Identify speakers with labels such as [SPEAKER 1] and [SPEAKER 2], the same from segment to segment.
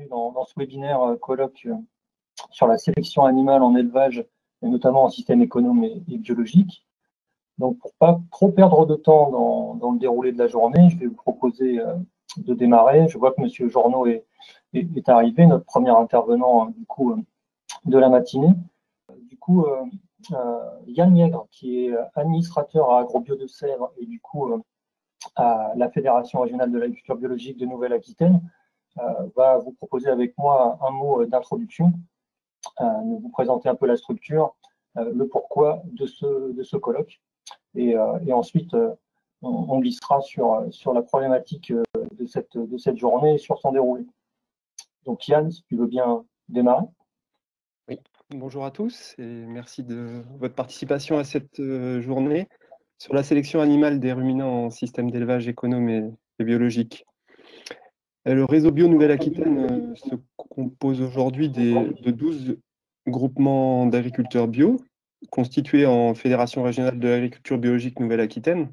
[SPEAKER 1] dans ce webinaire colloque sur la sélection animale en élevage, et notamment en système économe et biologique. Donc, pour pas trop perdre de temps dans le déroulé de la journée, je vais vous proposer de démarrer. Je vois que Monsieur Journeau est arrivé, notre premier intervenant du coup de la matinée. Du coup, Yann Niègre, qui est administrateur à Agrobio de Sèvres et du coup à la Fédération régionale de l'agriculture biologique de Nouvelle-Aquitaine, va vous proposer avec moi un mot d'introduction, vous présenter un peu la structure, le pourquoi de ce colloque. Et ensuite, on glissera sur la problématique de cette journée et sur son déroulé. Donc Yann, si tu veux bien démarrer.
[SPEAKER 2] Oui, bonjour à tous et merci de votre participation à cette journée sur la sélection animale des ruminants en système d'élevage économe et biologique. Le réseau Bio Nouvelle-Aquitaine se compose aujourd'hui de 12 groupements d'agriculteurs bio constitués en Fédération régionale de l'agriculture biologique Nouvelle-Aquitaine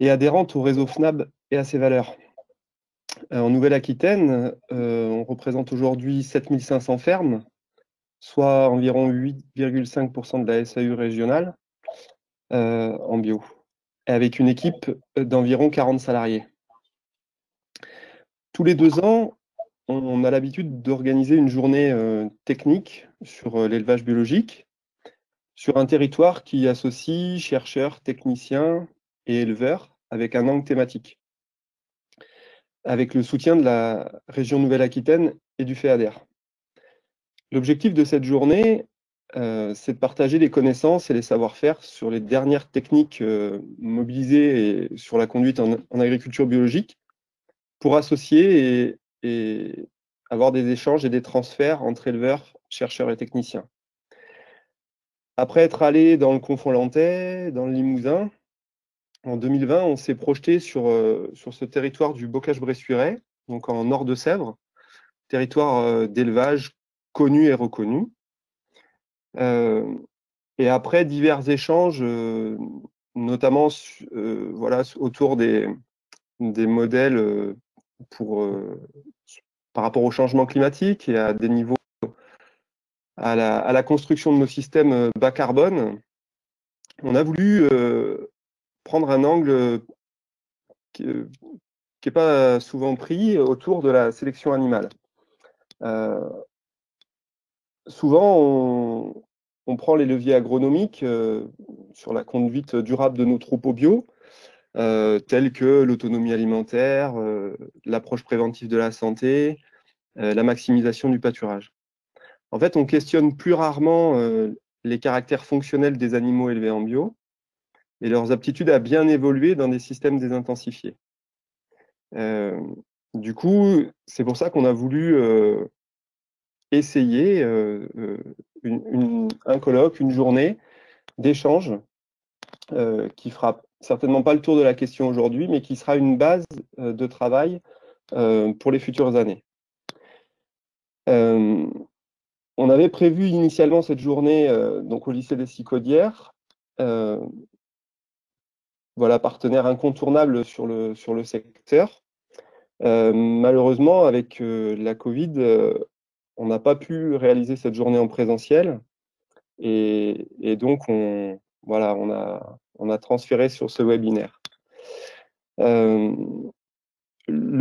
[SPEAKER 2] et adhérente au réseau FNAB et à ses valeurs. En Nouvelle-Aquitaine, on représente aujourd'hui 7500 fermes, soit environ 8,5% de la SAU régionale en bio, et avec une équipe d'environ 40 salariés. Tous les 2 ans, on a l'habitude d'organiser une journée technique sur l'élevage biologique, sur un territoire qui associe chercheurs, techniciens et éleveurs avec un angle thématique, avec le soutien de la région Nouvelle-Aquitaine et du FEADER. L'objectif de cette journée, c'est de partager les connaissances et les savoir-faire sur les dernières techniques mobilisées et sur la conduite en agriculture biologique pour associer et avoir des échanges et des transferts entre éleveurs, chercheurs et techniciens. Après être allé dans le Conflans-Lantais, dans le Limousin, en 2020, on s'est projeté sur ce territoire du Bocage-Bressuiret, donc en nord de Sèvres, territoire d'élevage connu et reconnu. Et après divers échanges, notamment voilà, autour des modèles par rapport au changement climatique et à des niveaux, à la construction de nos systèmes bas carbone, on a voulu prendre un angle qui n'est pas souvent pris autour de la sélection animale. Souvent, on prend les leviers agronomiques sur la conduite durable de nos troupeaux bio, tels que l'autonomie alimentaire, l'approche préventive de la santé, la maximisation du pâturage. En fait, on questionne plus rarement les caractères fonctionnels des animaux élevés en bio et leurs aptitudes à bien évoluer dans des systèmes désintensifiés. Du coup, c'est pour ça qu'on a voulu essayer un colloque, une journée d'échange qui fera certainement pas le tour de la question aujourd'hui, mais qui sera une base de travail pour les futures années. On avait prévu initialement cette journée donc au lycée des Sicaudières, voilà, partenaire incontournable sur le secteur. Malheureusement, avec la Covid, on n'a pas pu réaliser cette journée en présentiel et donc on a transféré sur ce webinaire. Le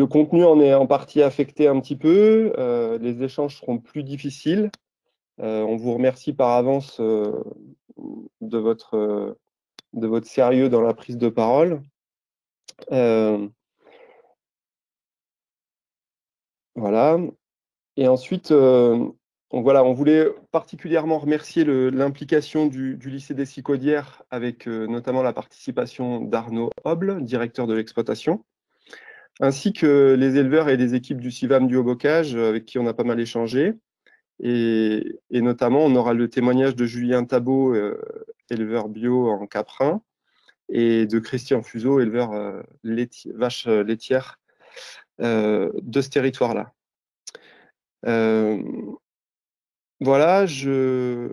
[SPEAKER 2] contenu en est en partie affecté un petit peu, les échanges seront plus difficiles. On vous remercie par avance de votre sérieux dans la prise de parole. Voilà. Et ensuite, on voulait particulièrement remercier l'implication du lycée des Sicaudières avec notamment la participation d'Arnaud Hoble, directeur de l'exploitation, ainsi que les éleveurs et les équipes du CIVAM du Haut-Bocage avec qui on a pas mal échangé. Et notamment, on aura le témoignage de Julien Tabot, éleveur bio en Caprin, et de Christian Fuseau, éleveur vaches laitières de ce territoire-là. Voilà, je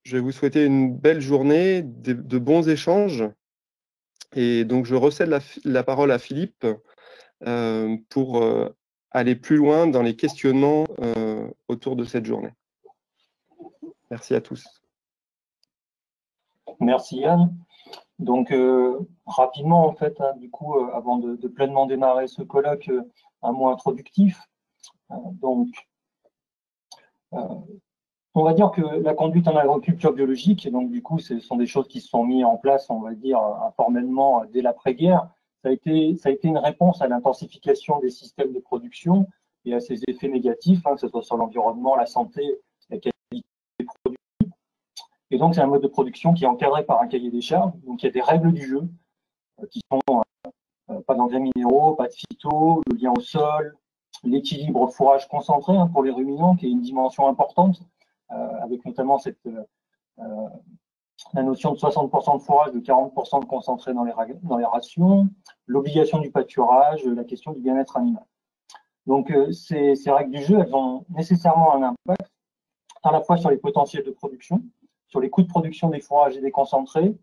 [SPEAKER 2] vais vous souhaiter une belle journée, de bons échanges. Et donc, je recède la parole à Philippe pour aller plus loin dans les questionnements autour de cette journée. Merci à tous.
[SPEAKER 1] Merci Yann. Donc rapidement en fait, hein, du coup, avant de pleinement démarrer ce colloque, un mot introductif. Donc, on va dire que la conduite en agriculture biologique, et donc du coup, ce sont des choses qui se sont mises en place, on va dire, informellement dès l'après-guerre. Ça a été une réponse à l'intensification des systèmes de production et à ses effets négatifs, hein, que ce soit sur l'environnement, la santé, la qualité des produits. Et donc, c'est un mode de production qui est encadré par un cahier des charges. Donc, il y a des règles du jeu qui sont pas d'engrais minéraux, pas de phyto, le lien au sol, l'équilibre fourrage concentré, hein, pour les ruminants, qui est une dimension importante, avec notamment la notion de 60% de fourrage, de 40% de concentré dans les rations, l'obligation du pâturage, la question du bien-être animal. Donc, ces règles du jeu, elles ont nécessairement un impact à la fois sur les potentiels de production, sur les coûts de production des fourrages et des concentrés,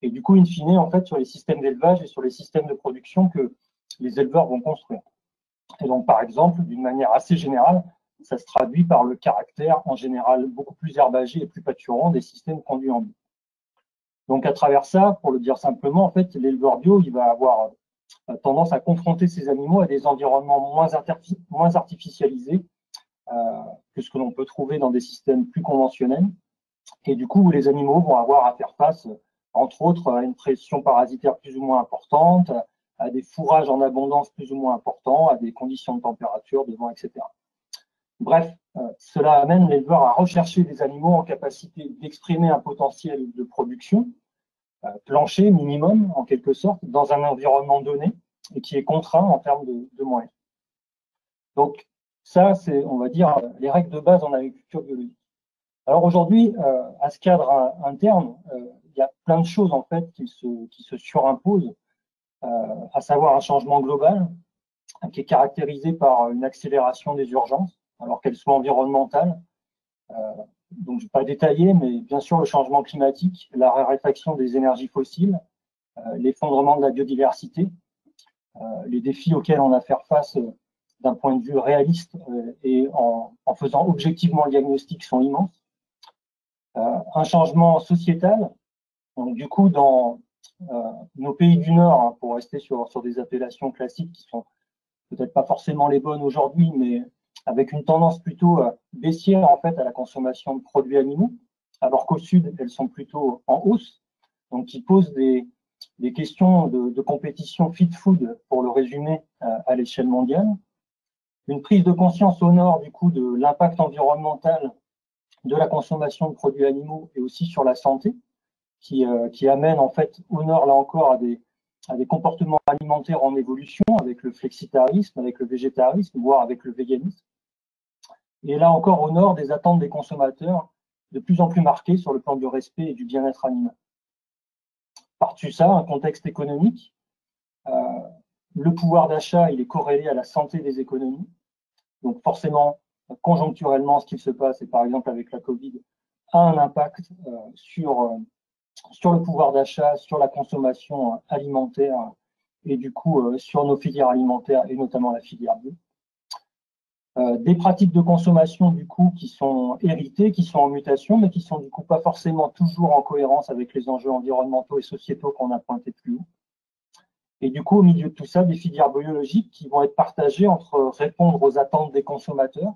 [SPEAKER 1] et du coup, in fine, en fait, sur les systèmes d'élevage et sur les systèmes de production que les éleveurs vont construire. Et donc, par exemple, d'une manière assez générale, ça se traduit par le caractère, en général, beaucoup plus herbagé et plus pâturant des systèmes conduits en bio. Donc, à travers ça, pour le dire simplement, en fait, l'éleveur bio, il va avoir tendance à confronter ces animaux à des environnements moins artificialisés que ce que l'on peut trouver dans des systèmes plus conventionnels. Et du coup, les animaux vont avoir à faire face, entre autres, à une pression parasitaire plus ou moins importante, à des fourrages en abondance plus ou moins importants, à des conditions de température, de vent, etc. Bref, cela amène l'éleveur à rechercher des animaux en capacité d'exprimer un potentiel de production, plancher minimum en quelque sorte, dans un environnement donné et qui est contraint en termes de moyens. Donc ça, c'est, on va dire, les règles de base en agriculture biologique. Alors aujourd'hui, à ce cadre interne, il y a plein de choses en fait qui se surimposent, à savoir un changement global qui est caractérisé par une accélération des urgences, alors qu'elles soient environnementales. Donc, je ne vais pas détailler, mais bien sûr, le changement climatique, la raréfaction des énergies fossiles, l'effondrement de la biodiversité, les défis auxquels on a à faire face d'un point de vue réaliste et en faisant objectivement le diagnostic sont immenses. Un changement sociétal. Donc, du coup, dans nos pays du Nord, hein, pour rester sur des appellations classiques qui sont peut-être pas forcément les bonnes aujourd'hui, mais avec une tendance plutôt baissière en fait à la consommation de produits animaux, alors qu'au sud, elles sont plutôt en hausse, donc qui posent des questions de compétition fit food, pour le résumer, à l'échelle mondiale. Une prise de conscience au nord, du coup, de l'impact environnemental de la consommation de produits animaux et aussi sur la santé, qui amène en fait au nord, là encore, à des comportements alimentaires en évolution, avec le flexitarisme, avec le végétarisme, voire avec le véganisme. Et là encore, au nord, des attentes des consommateurs de plus en plus marquées sur le plan du respect et du bien-être animal. Par-dessus ça, un contexte économique. Le pouvoir d'achat, il est corrélé à la santé des économies. Donc forcément, conjoncturellement, ce qui se passe, et par exemple avec la Covid, a un impact sur le pouvoir d'achat, sur la consommation alimentaire et du coup sur nos filières alimentaires et notamment la filière bio. Des pratiques de consommation du coup qui sont héritées, qui sont en mutation, mais qui sont du coup pas forcément toujours en cohérence avec les enjeux environnementaux et sociétaux qu'on a pointés plus haut. Et du coup, au milieu de tout ça, des filières biologiques qui vont être partagées entre répondre aux attentes des consommateurs,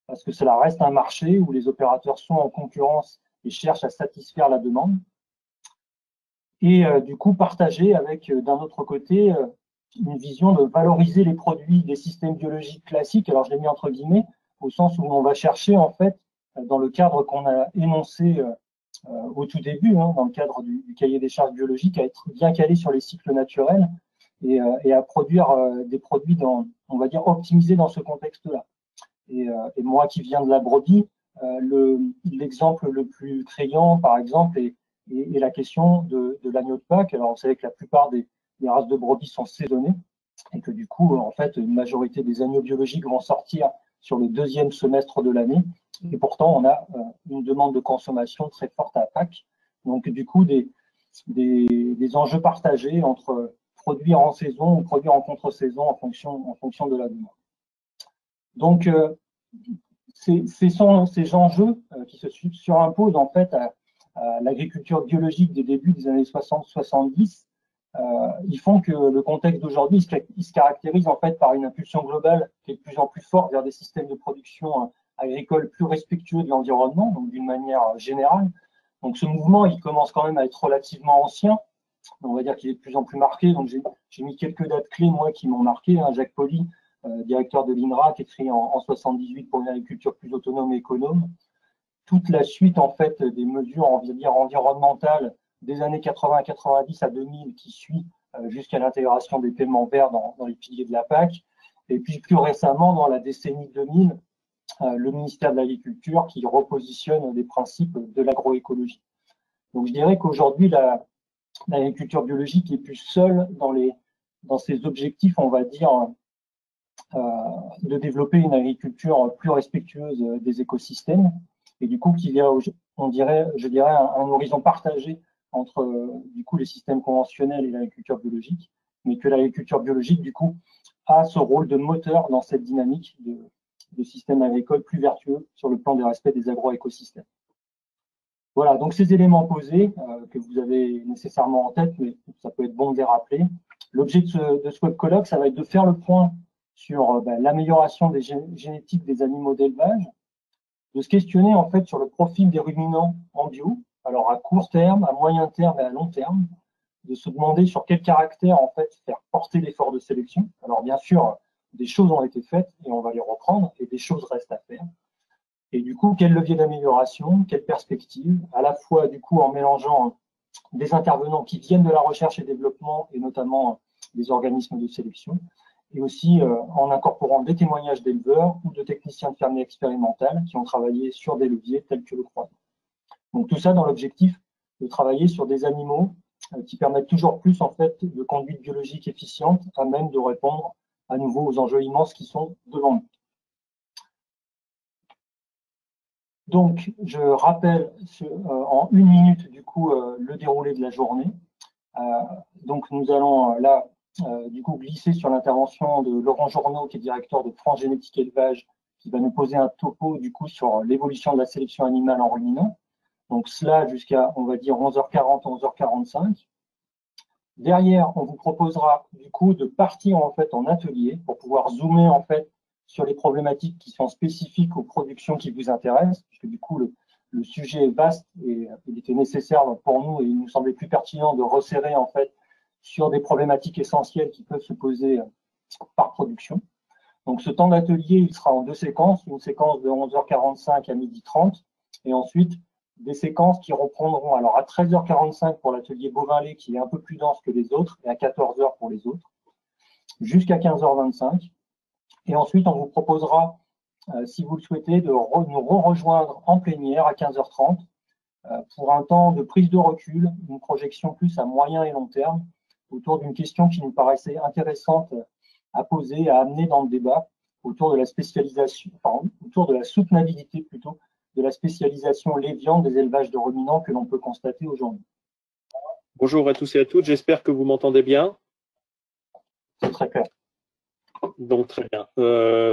[SPEAKER 1] parce que cela reste un marché où les opérateurs sont en concurrence et cherchent à satisfaire la demande, et du coup partager avec, d'un autre côté, une vision de valoriser les produits des systèmes biologiques classiques. Alors je l'ai mis entre guillemets, au sens où on va chercher en fait, dans le cadre qu'on a énoncé au tout début, hein, dans le cadre du cahier des charges biologiques, à être bien calé sur les cycles naturels et à produire des produits, on va dire, optimisés dans ce contexte-là. Et moi qui viens de la brebis, l'exemple le plus criant, par exemple, est la question de l'agneau de Pâques. Alors, vous savez que la plupart des races de brebis sont saisonnées et que du coup, en fait, une majorité des agneaux biologiques vont sortir sur le deuxième semestre de l'année. Et pourtant, on a une demande de consommation très forte à Pâques. Donc, du coup, des enjeux partagés entre produire en saison ou produire en contre-saison en fonction de la demande. Donc, ces enjeux qui se surimposent en fait à l'agriculture biologique des débuts des années 60-70, ils font que le contexte d'aujourd'hui il se caractérise en fait par une impulsion globale qui est de plus en plus forte vers des systèmes de production agricole plus respectueux de l'environnement, donc d'une manière générale. Donc ce mouvement, il commence quand même à être relativement ancien. On va dire qu'il est de plus en plus marqué. Donc j'ai mis quelques dates clés, moi, qui m'ont marqué. Jacques Pauly, directeur de l'INRA, qui écrit en 78 pour une agriculture plus autonome et économe. Toute la suite, en fait, des mesures, on va dire, environnementales des années 80-90 à 2000 qui suit jusqu'à l'intégration des paiements verts dans les piliers de la PAC. Et puis plus récemment, dans la décennie 2000, le ministère de l'Agriculture qui repositionne les principes de l'agroécologie. Donc je dirais qu'aujourd'hui, l'agriculture biologique est plus seule dans ses objectifs, on va dire, de développer une agriculture plus respectueuse des écosystèmes et du coup qu'il y a, je dirais, un horizon partagé entre du coup les systèmes conventionnels et l'agriculture biologique, mais que l'agriculture biologique du coup a ce rôle de moteur dans cette dynamique de systèmes agricoles plus vertueux sur le plan du respect des agroécosystèmes. Voilà, donc ces éléments posés que vous avez nécessairement en tête, mais ça peut être bon de les rappeler. L'objet de ce web colloque, ça va être de faire le point sur l'amélioration des génétiques des animaux d'élevage, de se questionner en fait sur le profil des ruminants en bio, alors à court terme, à moyen terme et à long terme, de se demander sur quel caractère en fait faire porter l'effort de sélection. Alors bien sûr, des choses ont été faites et on va les reprendre, et des choses restent à faire. Et du coup, quel levier d'amélioration, quelle perspective, à la fois du coup en mélangeant des intervenants qui viennent de la recherche et développement, et notamment des organismes de sélection, et aussi en incorporant des témoignages d'éleveurs ou de techniciens de fermiers expérimentales qui ont travaillé sur des leviers tels que le croisement. Donc tout ça dans l'objectif de travailler sur des animaux qui permettent toujours plus en fait de conduite biologique efficiente à même de répondre à nouveau aux enjeux immenses qui sont devant nous. Donc, je rappelle en une minute du coup le déroulé de la journée. Donc, nous allons là du coup glisser sur l'intervention de Laurent Journeau, qui est directeur de France Génétique Élevage, qui va nous poser un topo du coup sur l'évolution de la sélection animale en ruminant. Donc, cela jusqu'à, on va dire, 11h40, 11h45. Derrière, on vous proposera du coup de partir en fait en atelier pour pouvoir zoomer en fait sur les problématiques qui sont spécifiques aux productions qui vous intéressent, puisque du coup le sujet est vaste et il était nécessaire pour nous et il nous semblait plus pertinent de resserrer en fait sur des problématiques essentielles qui peuvent se poser par production. Donc ce temps d'atelier, il sera en deux séquences, une séquence de 11h45 à 12h30 et ensuite des séquences qui reprendront alors à 13h45 pour l'atelier bovin-lait qui est un peu plus dense que les autres et à 14h pour les autres, jusqu'à 15h25. Et ensuite, on vous proposera, si vous le souhaitez, de nous rejoindre en plénière à 15h30 pour un temps de prise de recul, une projection plus à moyen et long terme autour d'une question qui nous paraissait intéressante à poser, à amener dans le débat autour de la spécialisation, autour de la soutenabilité plutôt de la spécialisation lait-viande des élevages de ruminants que l'on peut constater aujourd'hui.
[SPEAKER 3] Bonjour à tous et à toutes, j'espère que vous m'entendez bien.
[SPEAKER 1] C'est très clair.
[SPEAKER 3] Donc très bien.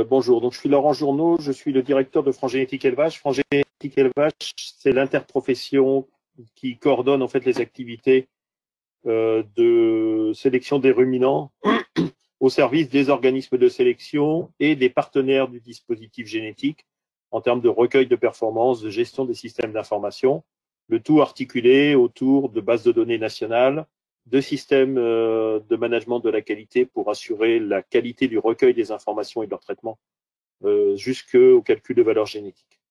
[SPEAKER 3] Bonjour, donc je suis Laurent Journeau, je suis le directeur de France Génétique Élevage. France Génétique Élevage, c'est l'interprofession qui coordonne en fait les activités de sélection des ruminants au service des organismes de sélection et des partenaires du dispositif génétique en termes de recueil de performances, de gestion des systèmes d'information, le tout articulé autour de bases de données nationales, de systèmes de management de la qualité pour assurer la qualité du recueil des informations et de leur traitement jusqu'au calcul de valeur génétique.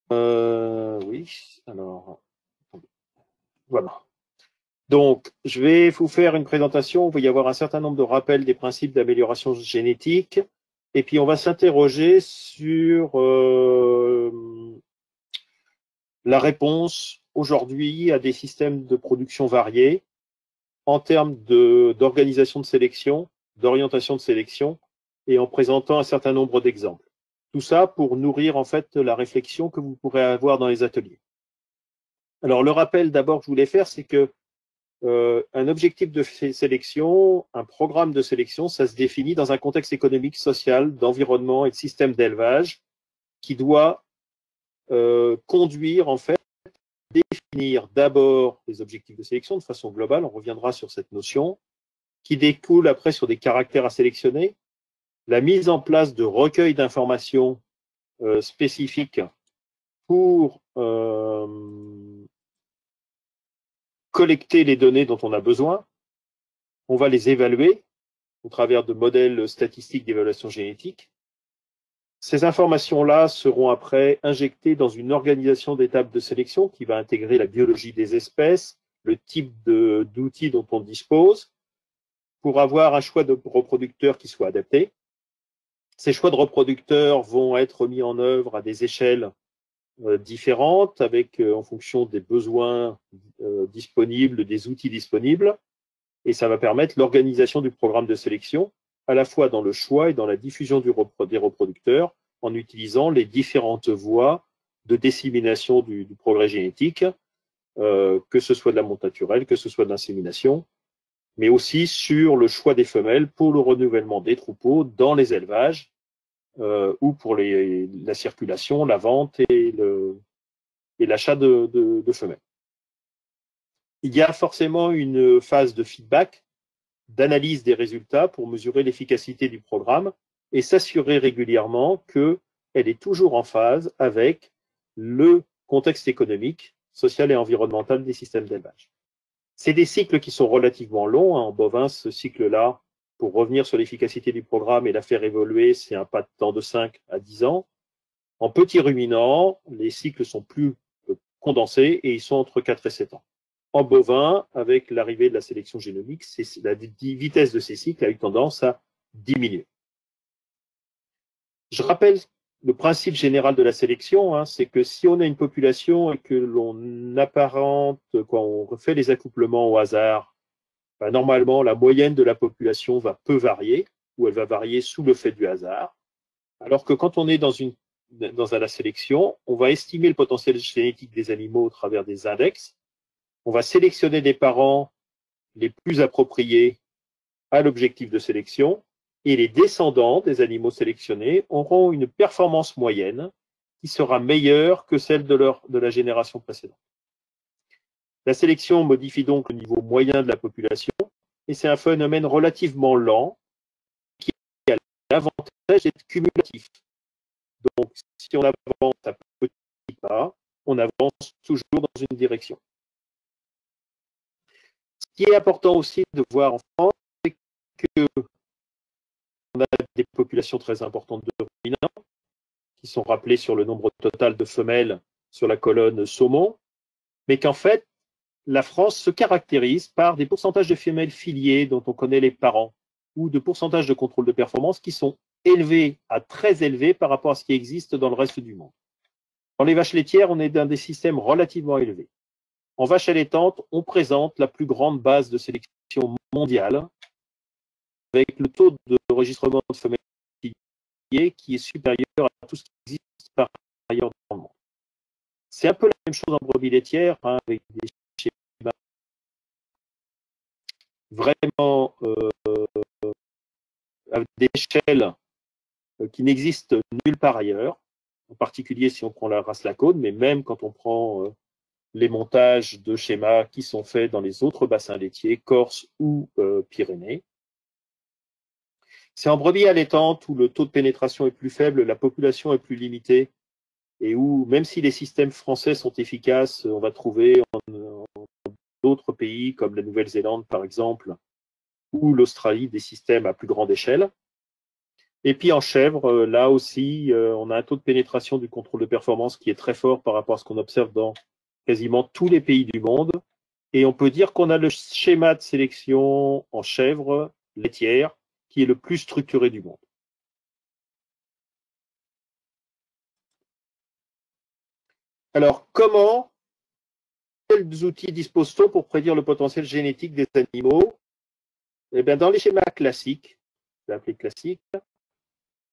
[SPEAKER 3] Oui, alors, voilà. Donc, je vais vous faire une présentation. Il va y avoir un certain nombre de rappels des principes d'amélioration génétique. Et puis, on va s'interroger sur la réponse aujourd'hui à des systèmes de production variés en termes d'organisation de sélection, d'orientation de sélection et en présentant un certain nombre d'exemples. Tout ça pour nourrir en fait la réflexion que vous pourrez avoir dans les ateliers. Alors, le rappel d'abord que je voulais faire, c'est que un objectif de sélection, un programme de sélection, ça se définit dans un contexte économique, social, d'environnement et de système d'élevage qui doit conduire en fait à définir d'abord les objectifs de sélection de façon globale, on reviendra sur cette notion, qui découle après sur des caractères à sélectionner, la mise en place de recueils d'informations spécifiques pour collecter les données dont on a besoin. On va les évaluer au travers de modèles statistiques d'évaluation génétique. Ces informations-là seront après injectées dans une organisation d'étapes de sélection qui va intégrer la biologie des espèces, le type d'outils dont on dispose, pour avoir un choix de reproducteurs qui soit adapté. Ces choix de reproducteurs vont être mis en œuvre à des échelles différentes, avec en fonction des besoins disponibles, des outils disponibles, et ça va permettre l'organisation du programme de sélection, à la fois dans le choix et dans la diffusion des reproducteurs, en utilisant les différentes voies de dissémination du progrès génétique, que ce soit de la monte naturelle, que ce soit de l'insémination, mais aussi sur le choix des femelles pour le renouvellement des troupeaux dans les élevages, ou pour la circulation, la vente et l'achat de femelles. Il y a forcément une phase de feedback, d'analyse des résultats pour mesurer l'efficacité du programme et s'assurer régulièrement qu'elle est toujours en phase avec le contexte économique, social et environnemental des systèmes d'élevage. C'est des cycles qui sont relativement longs. En bovin, ce cycle-là, pour revenir sur l'efficacité du programme et la faire évoluer, c'est un pas de temps de 5 à 10 ans. En petits ruminants, les cycles sont plus condensés et ils sont entre 4 et 7 ans. En bovin, avec l'arrivée de la sélection génomique, la vitesse de ces cycles a eu tendance à diminuer. Je rappelle le principe général de la sélection, c'est que si on a une population et que l'on apparente, quand on fait les accouplements au hasard, normalement, la moyenne de la population va peu varier, ou elle va varier sous le fait du hasard, alors que quand on est dans la sélection, on va estimer le potentiel génétique des animaux au travers des index. On va sélectionner des parents les plus appropriés à l'objectif de sélection et les descendants des animaux sélectionnés auront une performance moyenne qui sera meilleure que celle de la génération précédente. La sélection modifie donc le niveau moyen de la population et c'est un phénomène relativement lent qui a l'avantage d'être cumulatif. Donc, si on avance à petits pas, on avance toujours dans une direction. Ce qui est important aussi de voir en France, c'est qu'on a des populations très importantes de ruminants, qui sont rappelées sur le nombre total de femelles sur la colonne saumon, mais qu'en fait, la France se caractérise par des pourcentages de femelles filiées dont on connaît les parents, ou de pourcentages de contrôle de performance qui sont élevés à très élevés par rapport à ce qui existe dans le reste du monde. Dans les vaches laitières, on est dans des systèmes relativement élevés. En vache allaitante, on présente la plus grande base de sélection mondiale avec le taux d'enregistrement de femelles filiées qui est supérieur à tout ce qui existe par ailleurs dans le monde. C'est un peu la même chose en brebis laitières, avec des schémas vraiment avec des échelles qui n'existent nulle part ailleurs, en particulier si on prend la race Lacaune, mais même quand on prend les montages de schémas qui sont faits dans les autres bassins laitiers, Corse ou Pyrénées. C'est en brebis allaitante où le taux de pénétration est plus faible, la population est plus limitée, et où, même si les systèmes français sont efficaces, on va trouver en d'autres pays comme la Nouvelle-Zélande par exemple, ou l'Australie, des systèmes à plus grande échelle. Et puis en chèvre, là aussi, on a un taux de pénétration du contrôle de performance qui est très fort par rapport à ce qu'on observe dans quasiment tous les pays du monde. Et on peut dire qu'on a le schéma de sélection en chèvre laitière qui est le plus structuré du monde. Alors, quels outils dispose-t-on pour prédire le potentiel génétique des animaux? Eh bien, dans les schémas classiques, appelés classiques,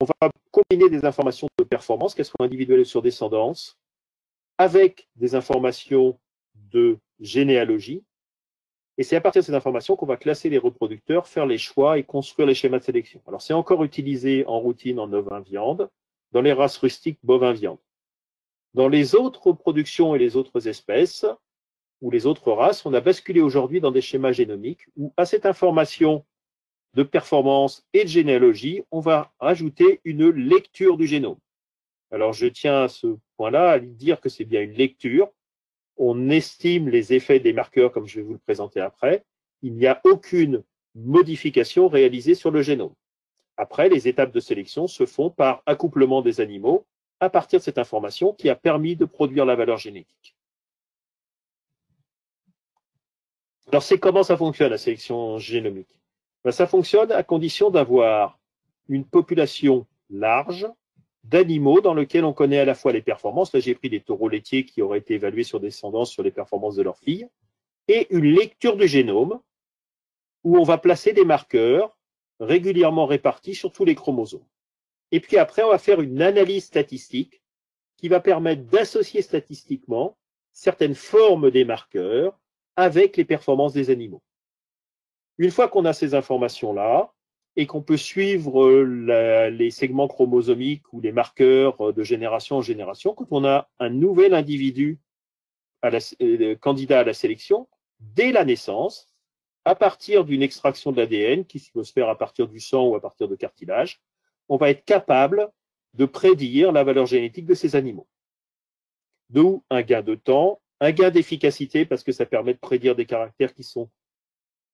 [SPEAKER 3] on va combiner des informations de performance, qu'elles soient individuelles ou sur descendance, avec des informations de généalogie. Et c'est à partir de cette information qu'on va classer les reproducteurs, faire les choix et construire les schémas de sélection. Alors, c'est encore utilisé en routine en ovin-viande, dans les races rustiques bovin-viande. Dans les autres productions et les autres espèces, ou les autres races, on a basculé aujourd'hui dans des schémas génomiques où, à cette information de performance et de généalogie, on va rajouter une lecture du génome. Alors, je tiens à ce point-là à dire que c'est bien une lecture. On estime les effets des marqueurs, comme je vais vous le présenter après. Il n'y a aucune modification réalisée sur le génome. Après, les étapes de sélection se font par accouplement des animaux à partir de cette information qui a permis de produire la valeur génétique. Alors, c'est comment ça fonctionne, la sélection génomique? Ben, ça fonctionne à condition d'avoir une population large d'animaux dans lequel on connaît à la fois les performances. Là, j'ai pris des taureaux laitiers qui auraient été évalués sur descendance sur les performances de leurs filles, et une lecture du génome où on va placer des marqueurs régulièrement répartis sur tous les chromosomes. Et puis après, on va faire une analyse statistique qui va permettre d'associer statistiquement certaines formes des marqueurs avec les performances des animaux. Une fois qu'on a ces informations-là, et qu'on peut suivre les segments chromosomiques ou les marqueurs de génération en génération, quand on a un nouvel individu candidat à la sélection, dès la naissance, à partir d'une extraction de l'ADN, qui peut se faire à partir du sang ou à partir de cartilage, on va être capable de prédire la valeur génétique de ces animaux. D'où un gain de temps, un gain d'efficacité, parce que ça permet de prédire des caractères qui sont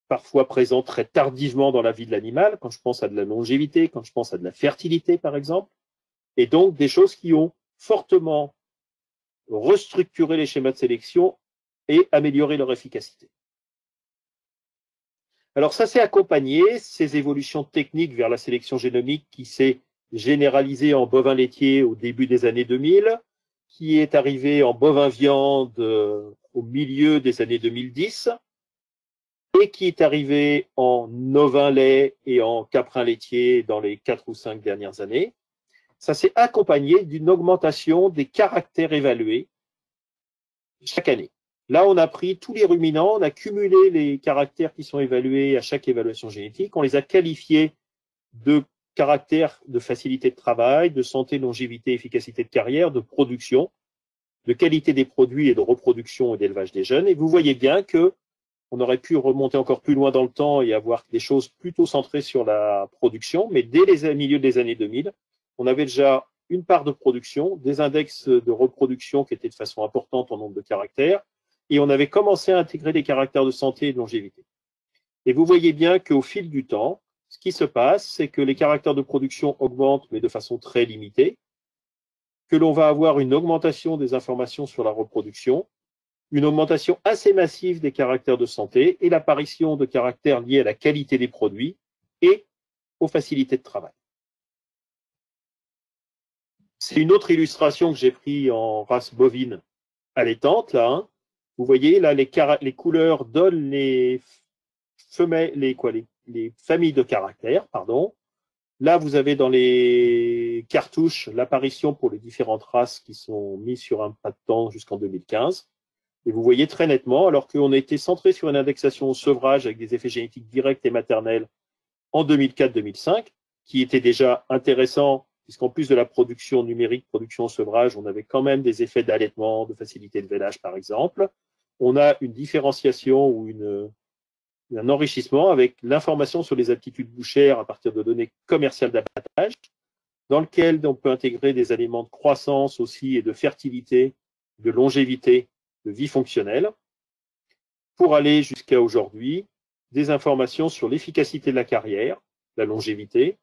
[SPEAKER 3] parfois présents très tardivement dans la vie de l'animal, quand je pense à de la longévité, quand je pense à de la fertilité, par exemple, et donc des choses qui ont fortement restructuré les schémas de sélection et amélioré leur efficacité. Alors ça s'est accompagné, ces évolutions techniques vers la sélection génomique qui s'est généralisée en bovin laitier au début des années 2000, qui est arrivée en bovin viande au milieu des années 2010, et qui est arrivé en ovin lait et en caprin laitier dans les 4 ou 5 dernières années. Ça s'est accompagné d'une augmentation des caractères évalués chaque année. Là, on a pris tous les ruminants, on a cumulé les caractères qui sont évalués à chaque évaluation génétique, on les a qualifiés de caractères de facilité de travail, de santé, longévité, efficacité de carrière, de production, de qualité des produits et de reproduction et d'élevage des jeunes. Et vous voyez bien que on aurait pu remonter encore plus loin dans le temps et avoir des choses plutôt centrées sur la production, mais dès les milieux des années 2000, on avait déjà une part de production, des index de reproduction qui étaient de façon importante en nombre de caractères, et on avait commencé à intégrer des caractères de santé et de longévité. Et vous voyez bien qu'au fil du temps, ce qui se passe, c'est que les caractères de production augmentent, mais de façon très limitée, que l'on va avoir une augmentation des informations sur la reproduction, une augmentation assez massive des caractères de santé et l'apparition de caractères liés à la qualité des produits et aux facilités de travail. C'est une autre illustration que j'ai prise en race bovine allaitante, là. Hein. Vous voyez, là, les couleurs donnent les familles de caractères, pardon. Là, vous avez dans les cartouches l'apparition pour les différentes races qui sont mises sur un pas de temps jusqu'en 2015. Et vous voyez très nettement, alors qu'on a été centré sur une indexation au sevrage avec des effets génétiques directs et maternels en 2004-2005, qui était déjà intéressant, puisqu'en plus de la production numérique, production au sevrage, on avait quand même des effets d'allaitement, de facilité de vélage, par exemple. On a une différenciation ou un enrichissement avec l'information sur les aptitudes bouchères à partir de données commerciales d'abattage, dans lequel on peut intégrer des éléments de croissance aussi et de fertilité, de longévité, de vie fonctionnelle, pour aller jusqu'à aujourd'hui, des informations sur l'efficacité de la carrière, la longévité,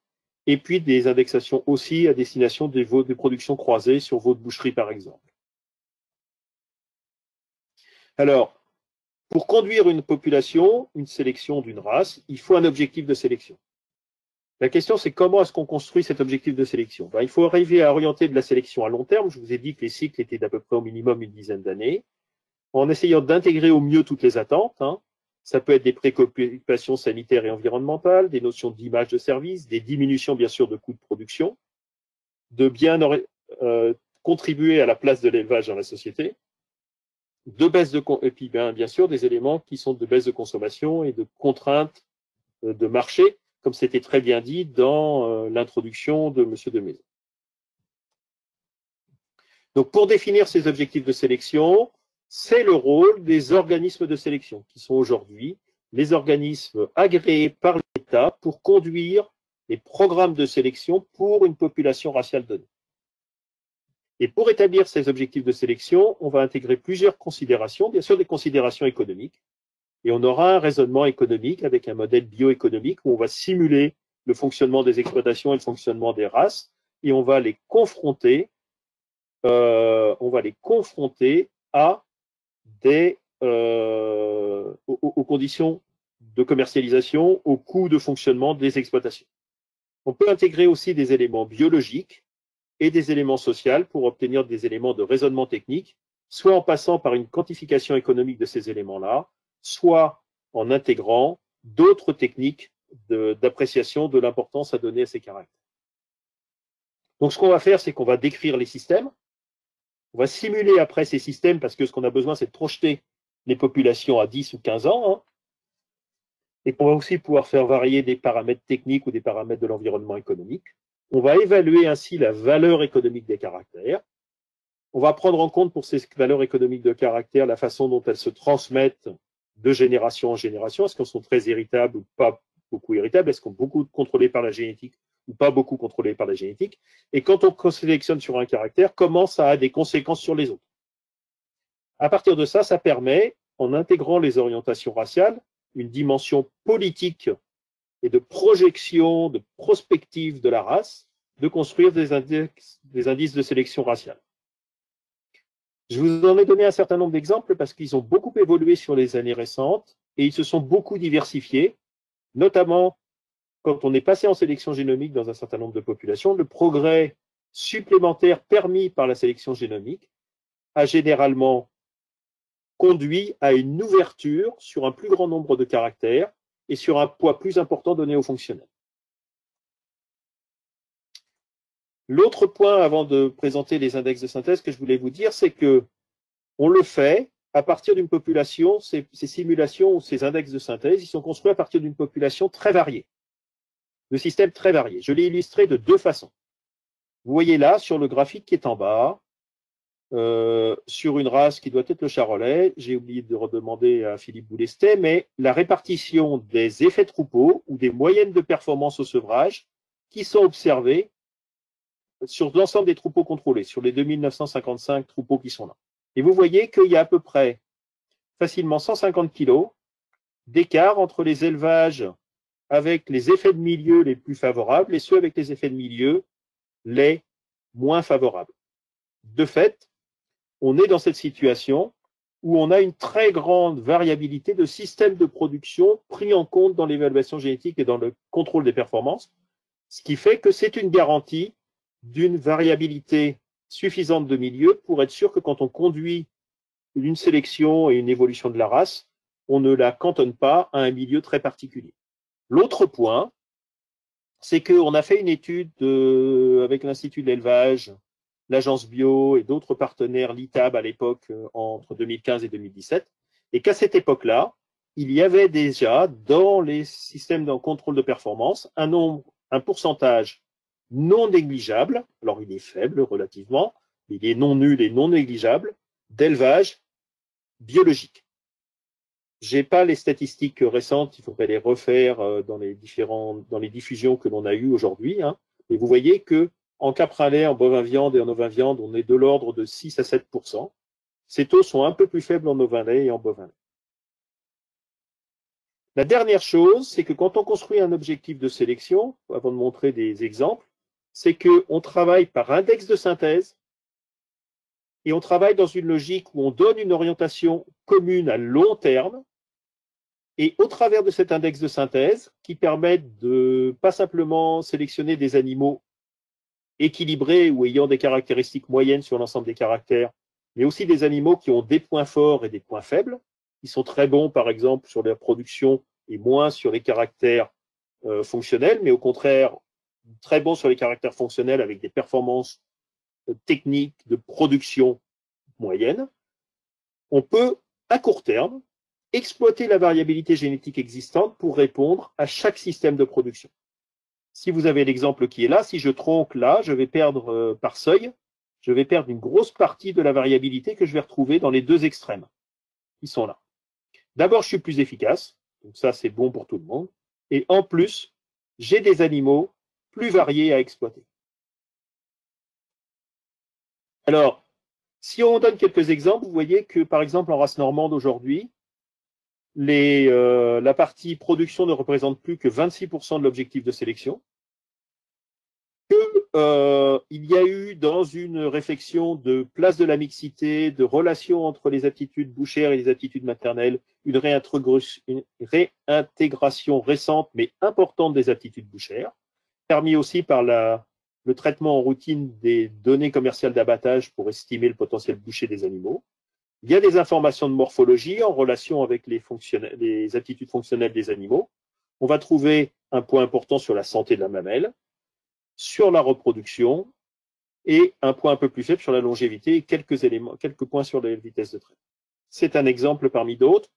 [SPEAKER 3] et puis des indexations aussi à destination des veaux de production croisées sur veaux de boucherie, par exemple. Alors, pour conduire une population, une sélection d'une race, il faut un objectif de sélection. La question, c'est comment est-ce qu'on construit cet objectif de sélection? Il faut arriver à orienter de la sélection à long terme. Je vous ai dit que les cycles étaient d'à peu près au minimum une dizaine d'années, en essayant d'intégrer au mieux toutes les attentes. Hein. Ça peut être des préoccupations sanitaires et environnementales, des notions d'image de service, des diminutions, bien sûr, de coûts de production, de bien contribuer à la place de l'élevage dans la société, et puis bien sûr des éléments qui sont de baisse de consommation et de contraintes de marché, comme c'était très bien dit dans l'introduction de M. Demaison. Donc, pour définir ces objectifs de sélection, c'est le rôle des organismes de sélection, qui sont aujourd'hui les organismes agréés par l'État pour conduire les programmes de sélection pour une population raciale donnée. Et pour établir ces objectifs de sélection, on va intégrer plusieurs considérations, bien sûr des considérations économiques, et on aura un raisonnement économique avec un modèle bioéconomique où on va simuler le fonctionnement des exploitations et le fonctionnement des races, et on va les confronter à aux conditions de commercialisation, aux coûts de fonctionnement des exploitations. On peut intégrer aussi des éléments biologiques et des éléments sociaux pour obtenir des éléments de raisonnement technique, soit en passant par une quantification économique de ces éléments-là, soit en intégrant d'autres techniques d'appréciation de l'importance à donner à ces caractères. Donc, ce qu'on va faire, c'est qu'on va décrire les systèmes. On va simuler après ces systèmes parce que ce qu'on a besoin, c'est de projeter les populations à 10 ou 15 ans. Hein, et qu'on va aussi pouvoir faire varier des paramètres techniques ou des paramètres de l'environnement économique. On va évaluer ainsi la valeur économique des caractères. On va prendre en compte pour ces valeurs économiques de caractère la façon dont elles se transmettent de génération en génération. Est-ce qu'elles sont très héritables ou pas beaucoup héritables? Est-ce qu'elles sont beaucoup contrôlées par la génétique ou pas beaucoup contrôlées par la génétique? Et quand on sélectionne sur un caractère, comment ça a des conséquences sur les autres? À partir de ça, ça permet, en intégrant les orientations raciales, une dimension politique et de projection, de prospective de la race, de construire des indices de sélection raciale. Je vous en ai donné un certain nombre d'exemples parce qu'ils ont beaucoup évolué sur les années récentes et ils se sont beaucoup diversifiés, notamment quand on est passé en sélection génomique dans un certain nombre de populations. Le progrès supplémentaire permis par la sélection génomique a généralement conduit à une ouverture sur un plus grand nombre de caractères et sur un poids plus important donné aux fonctionnels. L'autre point, avant de présenter les index de synthèse, que je voulais vous dire, c'est que on le fait à partir d'une population, ces simulations ou ces index de synthèse, ils sont construits à partir d'une population très variée, de systèmes très variés. Je l'ai illustré de deux façons. Vous voyez là, sur le graphique qui est en bas, sur une race qui doit être le charolais, j'ai oublié de redemander à Philippe Boulestet, mais la répartition des effets troupeaux ou des moyennes de performance au sevrage qui sont observées sur l'ensemble des troupeaux contrôlés, sur les 2955 troupeaux qui sont là. Et vous voyez qu'il y a à peu près facilement 150 kg d'écart entre les élevages avec les effets de milieu les plus favorables et ceux avec les effets de milieu les moins favorables. De fait, on est dans cette situation où on a une très grande variabilité de systèmes de production pris en compte dans l'évaluation génétique et dans le contrôle des performances, ce qui fait que c'est une garantie d'une variabilité suffisante de milieu pour être sûr que quand on conduit une sélection et une évolution de la race, on ne la cantonne pas à un milieu très particulier. L'autre point, c'est qu'on a fait une étude avec l'Institut de l'élevage, l'Agence Bio et d'autres partenaires, l'ITAB à l'époque, entre 2015 et 2017, et qu'à cette époque-là, il y avait déjà dans les systèmes de contrôle de performance un pourcentage non négligeable, alors il est faible relativement, mais il est non nul et non négligeable, d'élevage biologique. Je n'ai pas les statistiques récentes, il faudrait les refaire dans les diffusions que l'on a eues aujourd'hui, hein, et vous voyez que en caprin lait, en bovin viande et en ovin viande, on est de l'ordre de 6 à 7%. Ces taux sont un peu plus faibles en ovin lait et en bovin lait. La dernière chose, c'est que quand on construit un objectif de sélection, avant de montrer des exemples, c'est qu'on travaille par index de synthèse et on travaille dans une logique où on donne une orientation commune à long terme et au travers de cet index de synthèse qui permet de pas simplement sélectionner des animaux équilibrés ou ayant des caractéristiques moyennes sur l'ensemble des caractères, mais aussi des animaux qui ont des points forts et des points faibles, qui sont très bons par exemple sur leur production et moins sur les caractères fonctionnels, mais au contraire très bons sur les caractères fonctionnels avec des performances techniques de production moyennes. on peut, à court terme, exploiter la variabilité génétique existante pour répondre à chaque système de production. Si vous avez l'exemple qui est là, si je tronque là, je vais perdre par seuil, je vais perdre une grosse partie de la variabilité que je vais retrouver dans les deux extrêmes qui sont là. D'abord, je suis plus efficace, donc ça c'est bon pour tout le monde, et en plus, j'ai des animaux plus variés à exploiter. Alors, si on donne quelques exemples, vous voyez que par exemple en race normande aujourd'hui, la partie production ne représente plus que 26% de l'objectif de sélection. Il y a eu dans une réflexion de place de la mixité, de relation entre les aptitudes bouchères et les aptitudes maternelles, une réintégration récente mais importante des aptitudes bouchères, permis aussi par le traitement en routine des données commerciales d'abattage pour estimer le potentiel boucher des animaux. Il y a des informations de morphologie en relation avec les aptitudes fonctionnelles des animaux. On va trouver un point important sur la santé de la mamelle, sur la reproduction et un point un peu plus faible sur la longévité et quelques points sur les vitesses de trait. C'est un exemple parmi d'autres.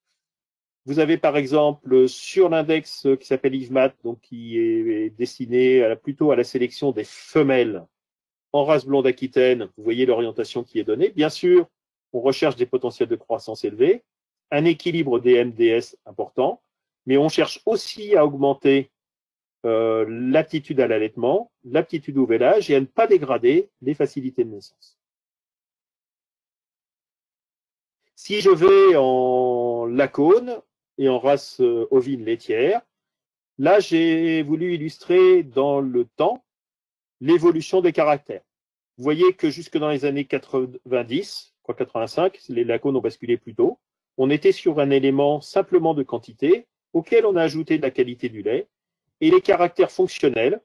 [SPEAKER 3] Vous avez par exemple sur l'index qui s'appelle IVMAT, donc qui est destiné plutôt à la sélection des femelles en race blonde aquitaine, vous voyez l'orientation qui est donnée. Bien sûr, on recherche des potentiels de croissance élevés, un équilibre des MDS important, mais on cherche aussi à augmenter l'aptitude à l'allaitement, l'aptitude au vélage et à ne pas dégrader les facilités de naissance. Si je vais en lacone et en race ovine laitière, là j'ai voulu illustrer dans le temps l'évolution des caractères. Vous voyez que jusque dans les années 90, 85, les lacones ont basculé plus tôt. On était sur un élément simplement de quantité auquel on a ajouté de la qualité du lait. Et les caractères fonctionnels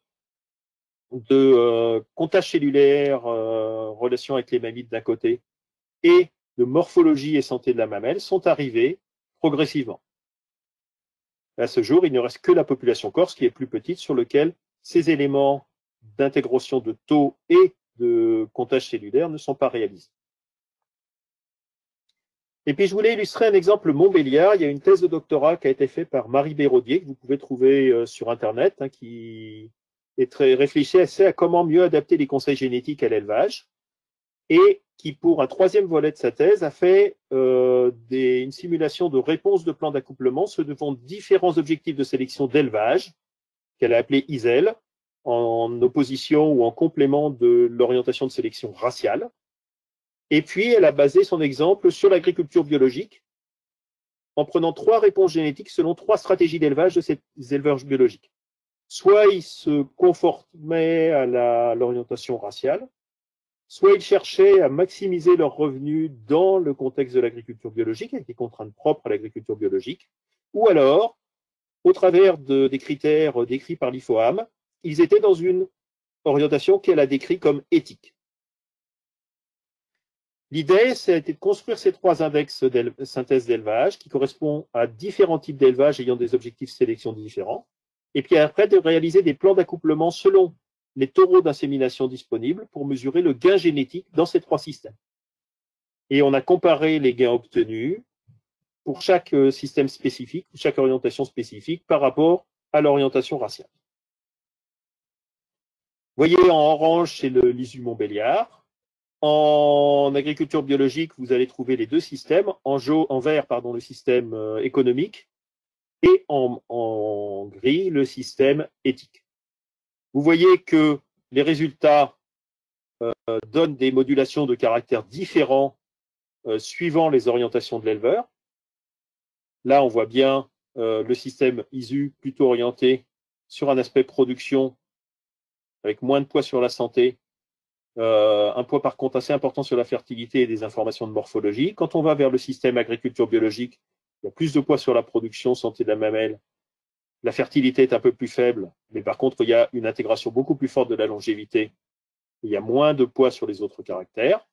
[SPEAKER 3] de comptage cellulaire, relation avec les mammifères d'un côté, et de morphologie et santé de la mamelle sont arrivés progressivement. À ce jour, il ne reste que la population corse qui est plus petite, sur lequel ces éléments d'intégration de taux et de comptage cellulaire ne sont pas réalisés. Et puis, je voulais illustrer un exemple Montbéliard. Il y a une thèse de doctorat qui a été faite par Marie Béraudier, que vous pouvez trouver sur Internet, qui est très réfléchie à comment mieux adapter les conseils génétiques à l'élevage, et qui, pour un troisième volet de sa thèse, a fait une simulation de réponse de plan d'accouplement se devant différents objectifs de sélection d'élevage, qu'elle a appelé ISEL, en opposition ou en complément de l'orientation de sélection raciale. Et puis, elle a basé son exemple sur l'agriculture biologique en prenant 3 réponses génétiques selon 3 stratégies d'élevage de ces éleveurs biologiques. Soit ils se conformaient à l'orientation raciale, soit ils cherchaient à maximiser leurs revenus dans le contexte de l'agriculture biologique, avec des contraintes propres à l'agriculture biologique, ou alors, au travers des critères décrits par l'IFOAM, ils étaient dans une orientation qu'elle a décrite comme éthique. L'idée, c'était de construire ces 3 index de synthèse d'élevage qui correspondent à différents types d'élevage ayant des objectifs de sélection différents, et puis après de réaliser des plans d'accouplement selon les taureaux d'insémination disponibles pour mesurer le gain génétique dans ces 3 systèmes. Et on a comparé les gains obtenus pour chaque système spécifique, chaque orientation spécifique par rapport à l'orientation raciale. Vous voyez en orange, c'est l'ISU Montbéliard. En agriculture biologique, vous allez trouver les 2 systèmes. En vert, le système économique, et en gris, le système éthique. Vous voyez que les résultats donnent des modulations de caractères différents suivant les orientations de l'éleveur. Là, on voit bien le système ISU plutôt orienté sur un aspect production avec moins de poids sur la santé, un poids par contre assez important sur la fertilité et des informations de morphologie. Quand on va vers le système agriculture biologique, il y a plus de poids sur la production, santé de la mamelle. La fertilité est un peu plus faible, mais par contre, il y a une intégration beaucoup plus forte de la longévité. Il y a moins de poids sur les autres caractères.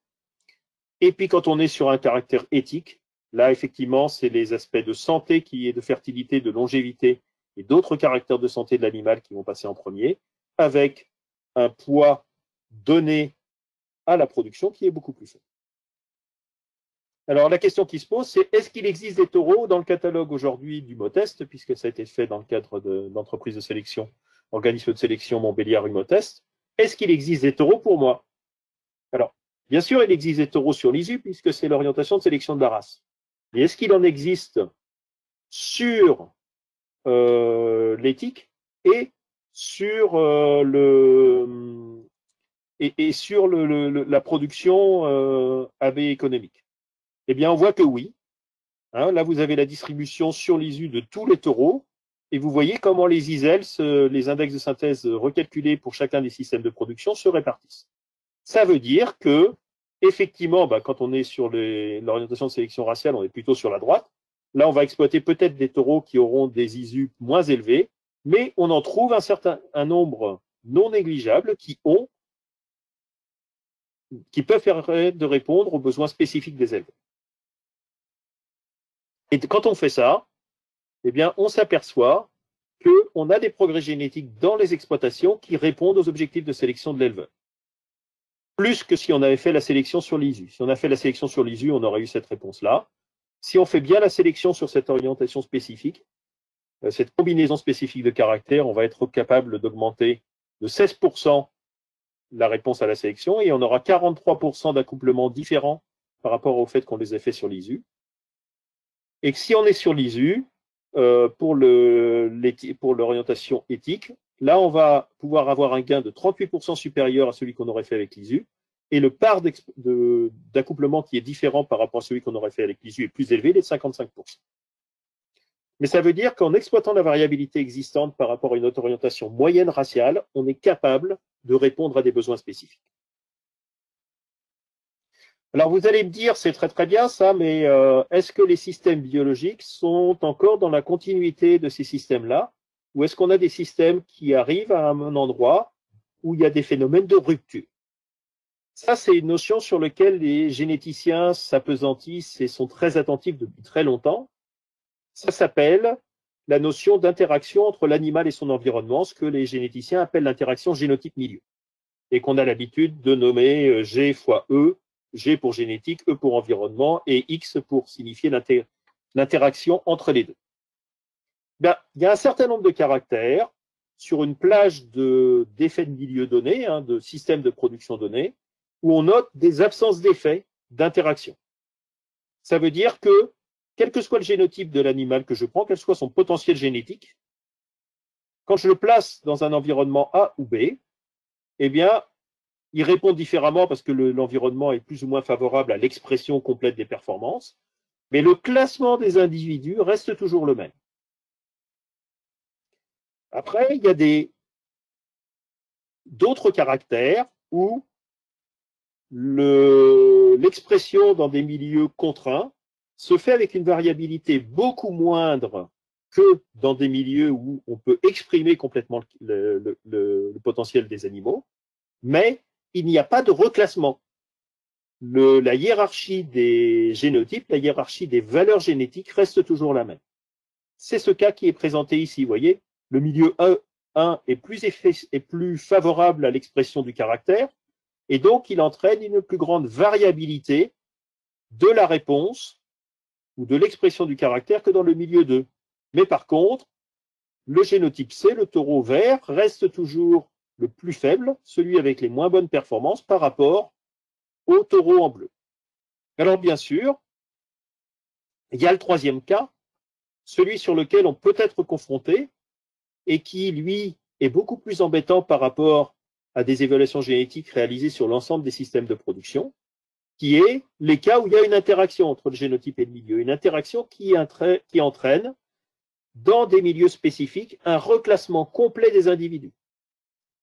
[SPEAKER 3] Et puis, quand on est sur un caractère éthique, là, effectivement, c'est les aspects de santé, de fertilité, de longévité et d'autres caractères de santé de l'animal qui vont passer en premier, avec un poids donné à la production qui est beaucoup plus faible. Alors, la question qui se pose, c'est est-ce qu'il existe des taureaux dans le catalogue aujourd'hui du Motest, puisque ça a été fait dans le cadre d'entreprises de sélection, organisme de sélection Montbéliard Motest. Est-ce qu'il existe des taureaux pour moi? Alors, bien sûr, il existe des taureaux sur l'ISU, puisque c'est l'orientation de sélection de la race. Mais est-ce qu'il en existe sur l'éthique et sur, la production AB économique? Eh bien, on voit que oui. Hein, là, vous avez la distribution sur l'ISU de tous les taureaux, et vous voyez comment les ISELS, les index de synthèse recalculés pour chacun des systèmes de production, se répartissent. Ça veut dire que, effectivement, quand on est sur l'orientation de sélection raciale, on est plutôt sur la droite. Là, on va exploiter peut-être des taureaux qui auront des ISU moins élevés, mais on en trouve un nombre non négligeable qui peuvent permettre de répondre aux besoins spécifiques des éleveurs. Et quand on fait ça, eh bien, on s'aperçoit qu'on a des progrès génétiques dans les exploitations qui répondent aux objectifs de sélection de l'éleveur. Plus que si on avait fait la sélection sur l'ISU. Si on a fait la sélection sur l'ISU, on aurait eu cette réponse-là. Si on fait bien la sélection sur cette orientation spécifique, cette combinaison spécifique de caractères, on va être capable d'augmenter de 16% la réponse à la sélection et on aura 43% d'accouplements différents par rapport au fait qu'on les ait fait sur l'ISU. Et que si on est sur l'ISU, pour l'orientation éthique, là, on va pouvoir avoir un gain de 38% supérieur à celui qu'on aurait fait avec l'ISU, et le part d'accouplement qui est différent par rapport à celui qu'on aurait fait avec l'ISU est plus élevé, il est de 55%. Mais ça veut dire qu'en exploitant la variabilité existante par rapport à une autre orientation moyenne raciale, on est capable de répondre à des besoins spécifiques. Alors, vous allez me dire, c'est très très bien ça, mais est-ce que les systèmes biologiques sont encore dans la continuité de ces systèmes-là, ou est-ce qu'on a des systèmes qui arrivent à un endroit où il y a des phénomènes de rupture? Ça, c'est une notion sur laquelle les généticiens s'apesantissent et sont très attentifs depuis très longtemps. Ça s'appelle la notion d'interaction entre l'animal et son environnement, ce que les généticiens appellent l'interaction génotype-milieu, et qu'on a l'habitude de nommer G fois E, G pour génétique, E pour environnement et X pour signifier l'interaction entre les deux. Il y a un certain nombre de caractères sur une plage d'effets de milieu donnés, de systèmes de production donnés, où on note des absences d'effets d'interaction. Ça veut dire que, quel que soit le génotype de l'animal que je prends, quel soit son potentiel génétique, quand je le place dans un environnement A ou B, eh bien, il répond différemment parce que l'environnement est plus ou moins favorable à l'expression complète des performances, mais le classement des individus reste toujours le même. Après, il y a d'autres caractères où l'expression dans des milieux contraints se fait avec une variabilité beaucoup moindre que dans des milieux où on peut exprimer complètement le potentiel des animaux, mais il n'y a pas de reclassement. La hiérarchie des génotypes, la hiérarchie des valeurs génétiques reste toujours la même. C'est ce cas qui est présenté ici. Vous voyez, le milieu 1 est plus favorable à l'expression du caractère, et donc il entraîne une plus grande variabilité de la réponse ou de l'expression du caractère que dans le milieu 2. Mais par contre, le génotype C, le taureau vert, reste toujours le plus faible, celui avec les moins bonnes performances par rapport au taureau en bleu. Alors bien sûr, il y a le troisième cas, celui sur lequel on peut être confronté et qui, lui, est beaucoup plus embêtant par rapport à des évaluations génétiques réalisées sur l'ensemble des systèmes de production, qui est les cas où il y a une interaction entre le génotype et le milieu, une interaction qui entraîne dans des milieux spécifiques un reclassement complet des individus.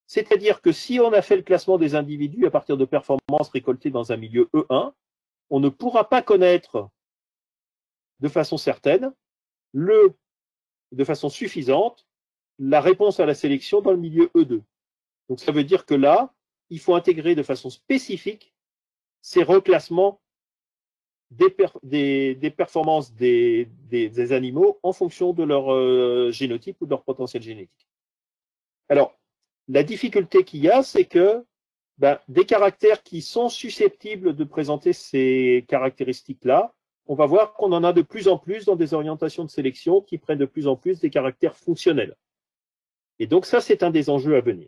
[SPEAKER 3] C'est-à-dire que si on a fait le classement des individus à partir de performances récoltées dans un milieu E1, on ne pourra pas connaître de façon certaine, de façon suffisante, la réponse à la sélection dans le milieu E2. Donc ça veut dire que là, il faut intégrer de façon spécifique ces reclassements des performances des animaux en fonction de leur génotype ou de leur potentiel génétique. Alors, la difficulté qu'il y a, c'est que des caractères qui sont susceptibles de présenter ces caractéristiques-là on va voir qu'on en a de plus en plus dans des orientations de sélection qui prennent de plus en plus des caractères fonctionnels. Et donc ça, c'est un des enjeux à venir.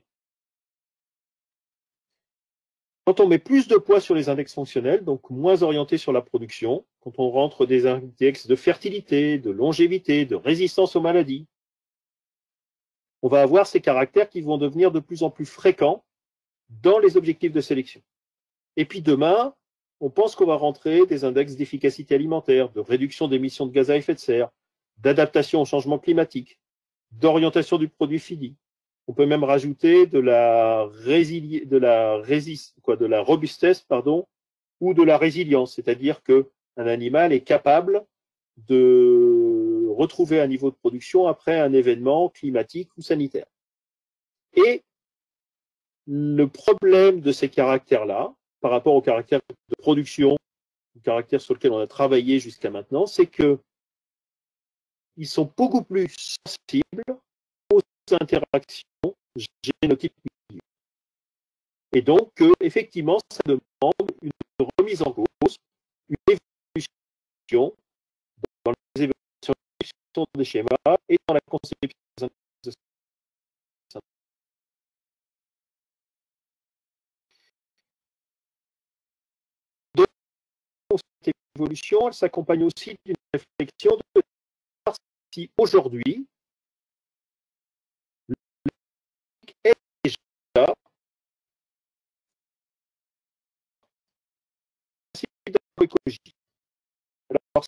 [SPEAKER 3] Quand on met plus de poids sur les index fonctionnels, donc moins orientés sur la production, quand on rentre des index de fertilité, de longévité, de résistance aux maladies, on va avoir ces caractères qui vont devenir de plus en plus fréquents dans les objectifs de sélection. Et puis demain, on pense qu'on va rentrer des index d'efficacité alimentaire, de réduction d'émissions de gaz à effet de serre, d'adaptation au changement climatique, d'orientation du produit fini. On peut même rajouter de la robustesse, ou de la résilience, c'est-à-dire qu'un animal est capable de retrouver un niveau de production après un événement climatique ou sanitaire. Et le problème de ces caractères-là, par rapport aux caractères de production, aux caractères sur lesquels on a travaillé jusqu'à maintenant, c'est qu'ils sont beaucoup plus sensibles aux interactions génotypes. Et donc, effectivement, ça demande une remise en cause, une évolution dans les évaluations des schémas et dans la conception des index. Donc, cette évolution, elle s'accompagne aussi d'une réflexion de si aujourd'hui, est déjà écologie. Alors,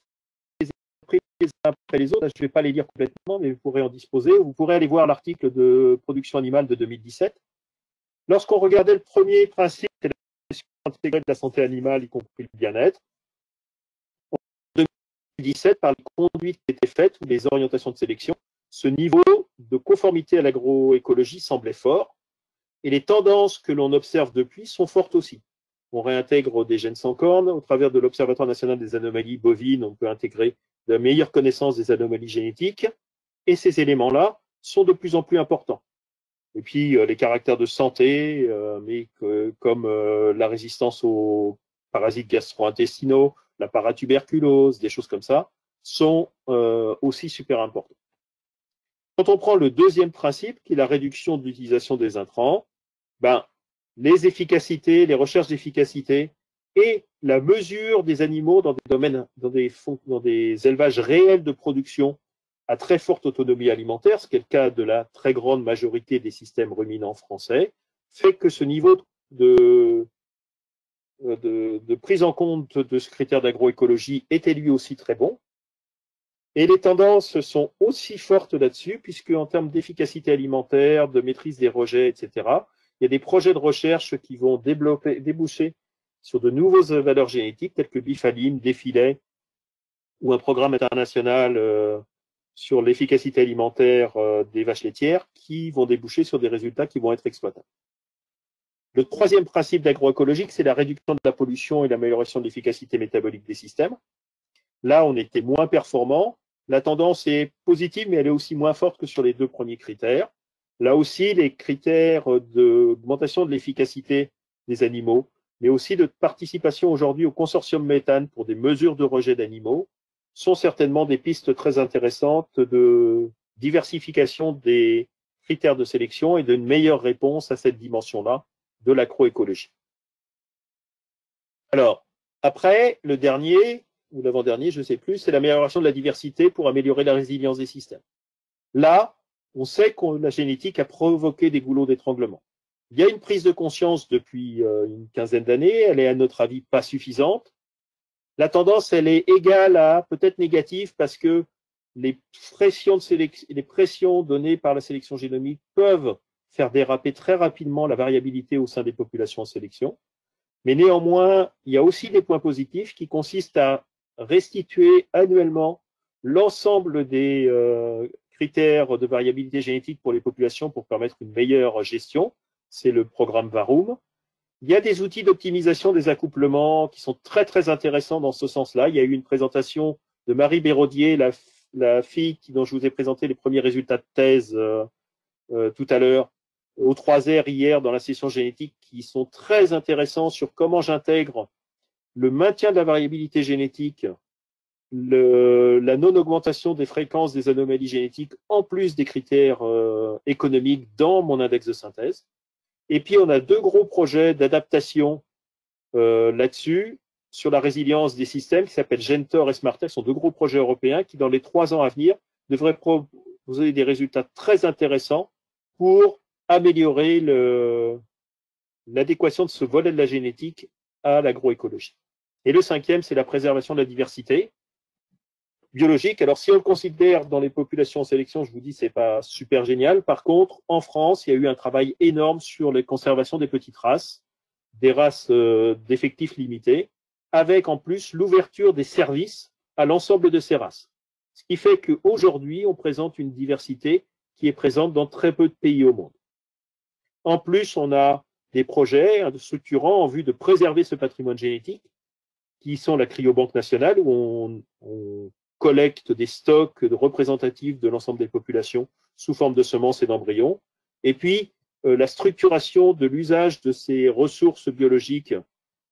[SPEAKER 3] les uns après les autres, je ne vais pas les lire complètement, mais vous pourrez en disposer. Vous pourrez aller voir l'article de production animale de 2017. Lorsqu'on regardait le premier principe, c'est la gestion intégrée de la santé animale, y compris le bien-être. En 2017, par les conduites qui étaient faites ou les orientations de sélection, ce niveau de conformité à l'agroécologie semblait fort. Et les tendances que l'on observe depuis sont fortes aussi. On réintègre des gènes sans cornes. Au travers de l'Observatoire national des anomalies bovines, on peut intégrer de meilleures connaissances des anomalies génétiques. Et ces éléments-là sont de plus en plus importants. Et puis, les caractères de santé, comme la résistance aux parasites gastro-intestinaux, la paratuberculose, des choses comme ça, sont aussi super importants. Quand on prend le deuxième principe, qui est la réduction de l'utilisation des intrants, les efficacités, les recherches d'efficacité et la mesure des animaux dans des domaines, dans des élevages réels de production à très forte autonomie alimentaire, ce qui est le cas de la très grande majorité des systèmes ruminants français, fait que ce niveau de prise en compte de ce critère d'agroécologie était lui aussi très bon. Et les tendances sont aussi fortes là-dessus, puisque en termes d'efficacité alimentaire, de maîtrise des rejets, etc., il y a des projets de recherche qui vont déboucher sur de nouvelles valeurs génétiques, telles que Bifaline, Défilet, ou un programme international sur l'efficacité alimentaire des vaches laitières, qui vont déboucher sur des résultats qui vont être exploitables. Le troisième principe d'agroécologique, c'est la réduction de la pollution et l'amélioration de l'efficacité métabolique des systèmes. Là, on était moins performant. La tendance est positive, mais elle est aussi moins forte que sur les deux premiers critères. Là aussi, les critères d'augmentation de l'efficacité des animaux, mais aussi de participation aujourd'hui au consortium méthane pour des mesures de rejet d'animaux, sont certainement des pistes très intéressantes de diversification des critères de sélection et d'une meilleure réponse à cette dimension-là de l'agroécologie. Alors, après, le dernier, ou l'avant-dernier, je ne sais plus, c'est l'amélioration de la diversité pour améliorer la résilience des systèmes. Là, on sait que la génétique a provoqué des goulots d'étranglement. Il y a une prise de conscience depuis une quinzaine d'années, elle est à notre avis pas suffisante. La tendance, elle est égale à peut-être négative parce que les pressions données par la sélection génomique peuvent faire déraper très rapidement la variabilité au sein des populations en sélection. Mais néanmoins, il y a aussi des points positifs qui consistent à restituer annuellement l'ensemble des critères de variabilité génétique pour les populations pour permettre une meilleure gestion. C'est le programme VARUM. Il y a des outils d'optimisation des accouplements qui sont très, très intéressants dans ce sens-là. Il y a eu une présentation de Marie Béraudier, la fille dont je vous ai présenté les premiers résultats de thèse tout à l'heure, au 3R hier dans la session génétique, qui sont très intéressants sur comment j'intègre le maintien de la variabilité génétique la non-augmentation des fréquences des anomalies génétiques en plus des critères économiques dans mon index de synthèse. Et puis, on a 2 gros projets d'adaptation là-dessus, sur la résilience des systèmes, qui s'appellent Gentor et Smartech. Ce sont 2 gros projets européens qui, dans les 3 ans à venir, devraient proposer des résultats très intéressants pour améliorer l'adéquation de ce volet de la génétique à l'agroécologie. Et le 5e, c'est la préservation de la diversité biologique. Alors, si on le considère dans les populations en sélection, je vous dis, c'est pas super génial. Par contre, en France, il y a eu un travail énorme sur la conservation des petites races, des races d'effectifs limités, avec en plus l'ouverture des services à l'ensemble de ces races. Ce qui fait qu'aujourd'hui, on présente une diversité qui est présente dans très peu de pays au monde. En plus, on a des projets structurants en vue de préserver ce patrimoine génétique, qui sont la cryobanque nationale, où on collecte des stocks représentatifs de l'ensemble des populations sous forme de semences et d'embryons. Et puis, la structuration de l'usage de ces ressources biologiques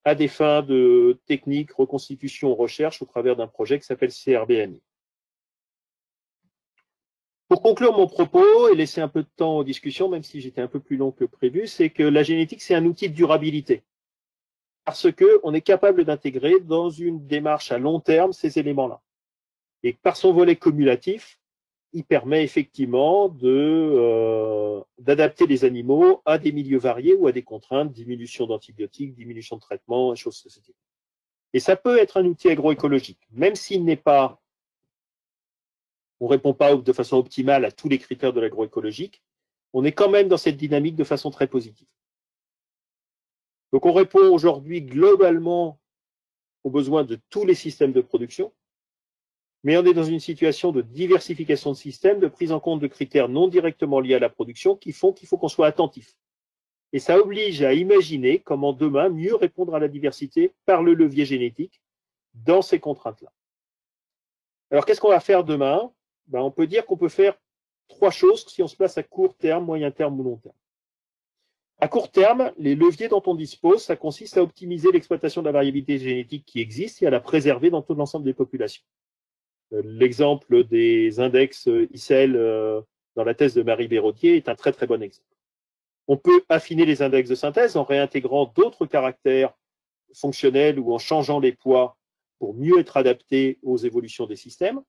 [SPEAKER 3] à des fins de technique, reconstitution, recherche au travers d'un projet qui s'appelle CRBNI. Pour conclure mon propos et laisser un peu de temps aux discussions, même si j'étais un peu plus long que prévu, c'est que la génétique, c'est un outil de durabilité. Parce qu'on est capable d'intégrer dans une démarche à long terme ces éléments-là. Et par son volet cumulatif, il permet effectivement d'adapter les animaux à des milieux variés ou à des contraintes, diminution d'antibiotiques, diminution de traitements, choses de ce type. Et ça peut être un outil agroécologique, même s'il n'est pas, on ne répond pas de façon optimale à tous les critères de l'agroécologique, on est quand même dans cette dynamique de façon très positive. Donc on répond aujourd'hui globalement aux besoins de tous les systèmes de production, mais on est dans une situation de diversification de systèmes, de prise en compte de critères non directement liés à la production qui font qu'il faut qu'on soit attentif. Et ça oblige à imaginer comment demain mieux répondre à la diversité par le levier génétique dans ces contraintes-là. Alors qu'est-ce qu'on va faire demain? On peut dire qu'on peut faire 3 choses si on se place à court terme, moyen terme ou long terme. À court terme, les leviers dont on dispose, ça consiste à optimiser l'exploitation de la variabilité génétique qui existe et à la préserver dans tout l'ensemble des populations. L'exemple des index ICEL dans la thèse de Marie Béraudier est un très très bon exemple. On peut affiner les index de synthèse en réintégrant d'autres caractères fonctionnels ou en changeant les poids pour mieux être adaptés aux évolutions des systèmes.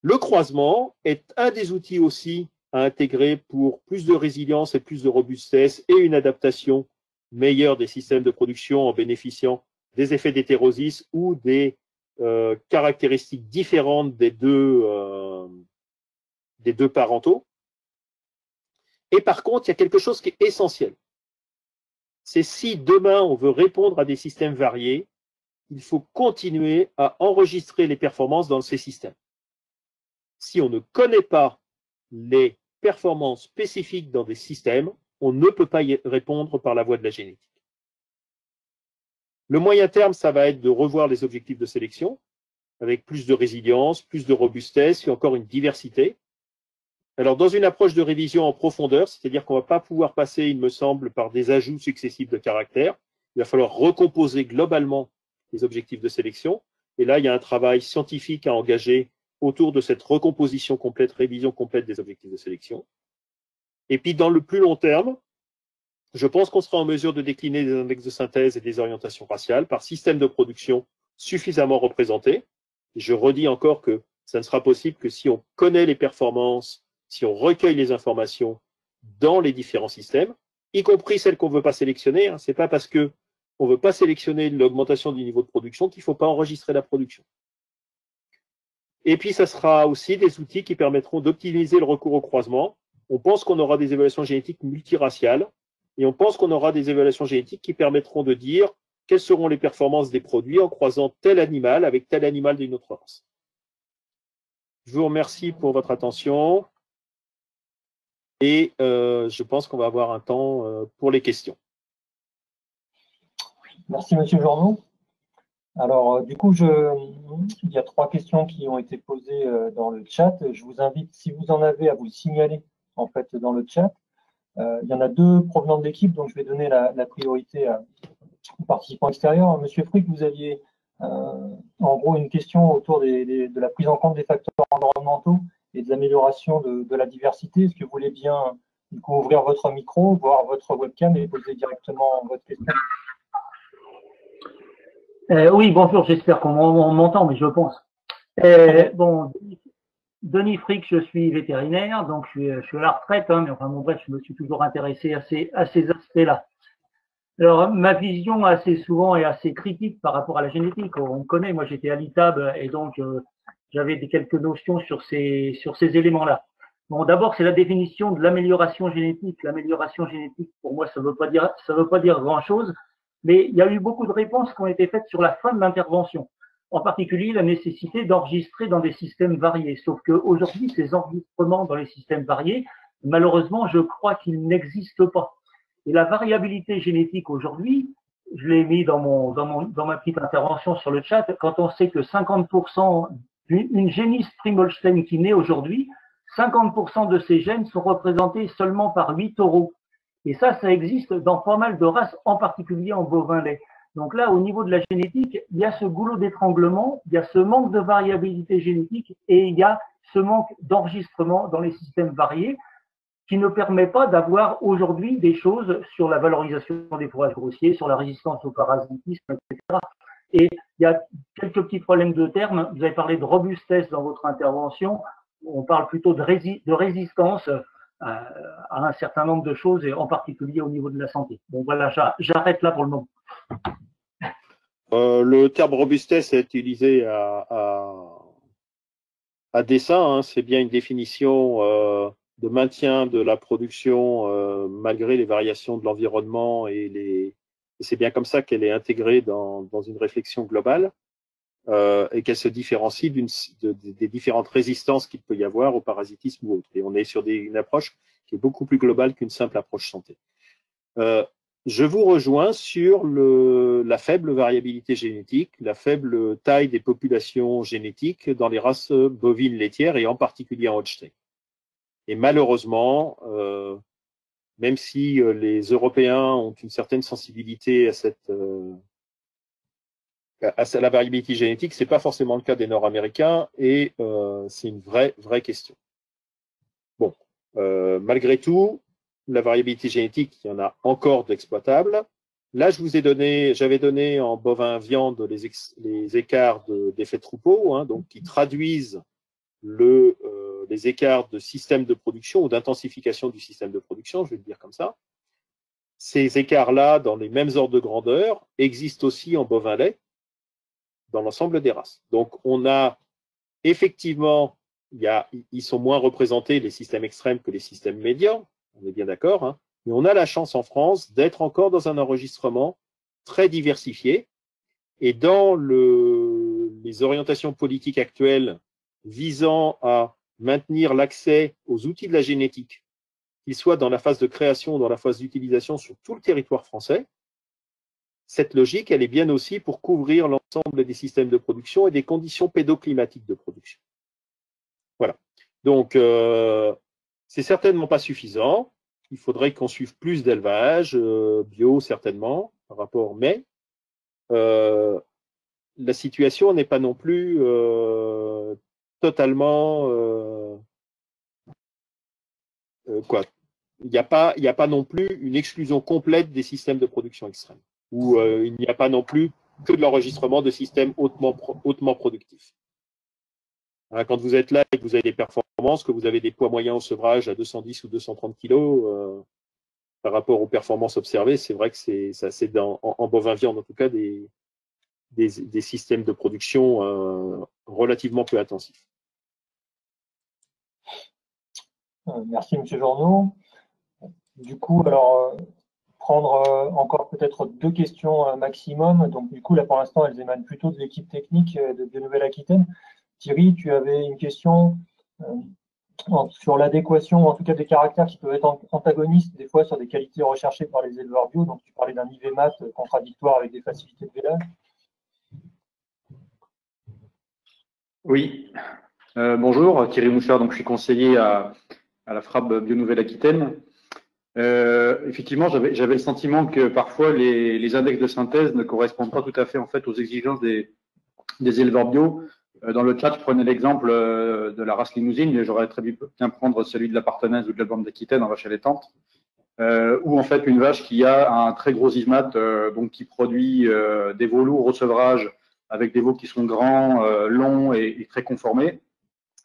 [SPEAKER 3] Le croisement est un des outils aussi à intégrer pour plus de résilience et plus de robustesse et une adaptation meilleure des systèmes de production en bénéficiant des effets d'hétérosis ou des caractéristiques différentes des deux parentaux. Et par contre, il y a quelque chose qui est essentiel. C'est si demain on veut répondre à des systèmes variés, il faut continuer à enregistrer les performances dans ces systèmes. Si on ne connaît pas les performances spécifiques dans des systèmes, on ne peut pas y répondre par la voie de la génétique. Le moyen terme, ça va être de revoir les objectifs de sélection avec plus de résilience, plus de robustesse et encore une diversité. Alors, dans une approche de révision en profondeur, c'est-à-dire qu'on ne va pas pouvoir passer, il me semble, par des ajouts successifs de caractères, il va falloir recomposer globalement les objectifs de sélection. Et là, il y a un travail scientifique à engager autour de cette recomposition complète, révision complète des objectifs de sélection. Et puis, dans le plus long terme, je pense qu'on sera en mesure de décliner des index de synthèse et des orientations raciales par système de production suffisamment représentés. Je redis encore que ça ne sera possible que si on connaît les performances, si on recueille les informations dans les différents systèmes, y compris celles qu'on ne veut pas sélectionner. Ce n'est pas parce qu'on ne veut pas sélectionner l'augmentation du niveau de production qu'il ne faut pas enregistrer la production. Et puis, ça sera aussi des outils qui permettront d'optimiser le recours au croisement. On pense qu'on aura des évaluations génétiques multiraciales et on pense qu'on aura des évaluations génétiques qui permettront de dire quelles seront les performances des produits en croisant tel animal avec tel animal d'une autre race. Je vous remercie pour votre attention et je pense qu'on va avoir un temps pour les questions.
[SPEAKER 1] Merci, Monsieur Journeau. Alors, du coup, il y a 3 questions qui ont été posées dans le chat. Je vous invite, si vous en avez, à vous le signaler en fait dans le chat. Il y en a 2 provenant de l'équipe, donc je vais donner la priorité aux participants extérieurs. Monsieur Fruit, vous aviez En gros, une question autour de la prise en compte des facteurs environnementaux et de l'amélioration de la diversité. Est-ce que vous voulez bien du coup, ouvrir votre micro, voir votre webcam et poser directement votre question?
[SPEAKER 4] Oui, bonjour, j'espère qu'on m'entend, mais je pense. Bon, Denis Frick, je suis vétérinaire, donc je suis à la retraite, hein, mais enfin bon bref, je me suis toujours intéressé à ces aspects-là. Alors, ma vision assez souvent est assez critique par rapport à la génétique. On me connaît, moi j'étais à l'ITAB et donc j'avais quelques notions sur ces éléments-là. Bon, d'abord, c'est la définition de l'amélioration génétique. L'amélioration génétique, pour moi, ça veut pas dire grand-chose, mais il y a eu beaucoup de réponses qui ont été faites sur la fin de l'intervention. En particulier, la nécessité d'enregistrer dans des systèmes variés. Sauf qu'aujourd'hui, ces enregistrements dans les systèmes variés, malheureusement, je crois qu'ils n'existent pas. Et la variabilité génétique aujourd'hui, je l'ai mis dans ma petite intervention sur le chat, quand on sait que 50% d'une génisse Primolstein qui naît aujourd'hui, 50% de ces gènes sont représentés seulement par 8 taureaux. Et ça existe dans pas mal de races, en particulier en bovin lait. Donc là, au niveau de la génétique, il y a ce goulot d'étranglement, il y a ce manque de variabilité génétique et il y a ce manque d'enregistrement dans les systèmes variés qui ne permet pas d'avoir aujourd'hui des choses sur la valorisation des fourrages grossiers, sur la résistance au parasitisme, etc. Et il y a quelques petits problèmes de termes. Vous avez parlé de robustesse dans votre intervention. On parle plutôt de résistance à un certain nombre de choses, et en particulier au niveau de la santé. Bon, voilà, j'arrête là pour le moment.
[SPEAKER 3] Le terme robustesse est utilisé à dessein. Hein. C'est bien une définition de maintien de la production malgré les variations de l'environnement et c'est bien comme ça qu'elle est intégrée dans une réflexion globale et qu'elle se différencie des différentes résistances qu'il peut y avoir au parasitisme ou autre. Et on est sur une approche qui est beaucoup plus globale qu'une simple approche santé. Je vous rejoins sur la faible variabilité génétique, la faible taille des populations génétiques dans les races bovines laitières et en particulier en Holstein. Et malheureusement, même si les Européens ont une certaine sensibilité à la variabilité génétique, ce n'est pas forcément le cas des Nord-Américains et c'est une vraie question. Bon, malgré tout, la variabilité génétique, il y en a encore d'exploitables. Là, j'avais donné en bovin viande les écarts d'effet troupeau, hein, donc qui traduisent les écarts de système de production ou d'intensification du système de production, je vais le dire comme ça. Ces écarts-là, dans les mêmes ordres de grandeur, existent aussi en bovin lait, dans l'ensemble des races. Donc, on a effectivement, ils sont moins représentés, les systèmes extrêmes, que les systèmes médians, on est bien d'accord, hein, mais on a la chance en France d'être encore dans un enregistrement très diversifié, et dans les orientations politiques actuelles visant à maintenir l'accès aux outils de la génétique, qu'ils soient dans la phase de création ou dans la phase d'utilisation sur tout le territoire français, cette logique, elle est bien aussi pour couvrir l'ensemble des systèmes de production et des conditions pédoclimatiques de production. Voilà. Donc, c'est certainement pas suffisant. Il faudrait qu'on suive plus d'élevage, bio certainement, par rapport, mais la situation n'est pas non plus totalement il n'y a pas non plus une exclusion complète des systèmes de production extrême, où il n'y a pas non plus que de l'enregistrement de systèmes hautement productifs. Hein, quand vous êtes là et que vous avez des performances, que vous avez des poids moyens au sevrage à 210 ou 230 kg par rapport aux performances observées, c'est vrai que c'est en bovin viande en tout cas des systèmes de production relativement peu intensifs.
[SPEAKER 1] Merci, M. Journeau. Du coup, alors, prendre encore peut-être 2 questions maximum. Donc, du coup, là, pour l'instant, elles émanent plutôt de l'équipe technique de Bio-Nouvelle-Aquitaine. Thierry, tu avais une question sur l'adéquation, en tout cas des caractères qui peuvent être antagonistes, des fois sur des qualités recherchées par les éleveurs bio. Donc, tu parlais d'un IVMAT contradictoire avec des facilités de vélage.
[SPEAKER 5] Oui. Bonjour, Thierry Mouchard, donc je suis conseiller à la FRAB Bio-Nouvelle-Aquitaine. Effectivement, j'avais le sentiment que parfois les index de synthèse ne correspondent pas tout à fait en fait aux exigences des des éleveurs bio. Dans le chat, je prenais l'exemple de la race limousine, mais j'aurais très bien prendre celui de la Partenaise ou de la Bande d'Aquitaine en vache allaitante, où en fait une vache qui a un très gros ISMAT, donc qui produit des veaux lourds au sevrage avec des veaux qui sont grands, longs et très conformés,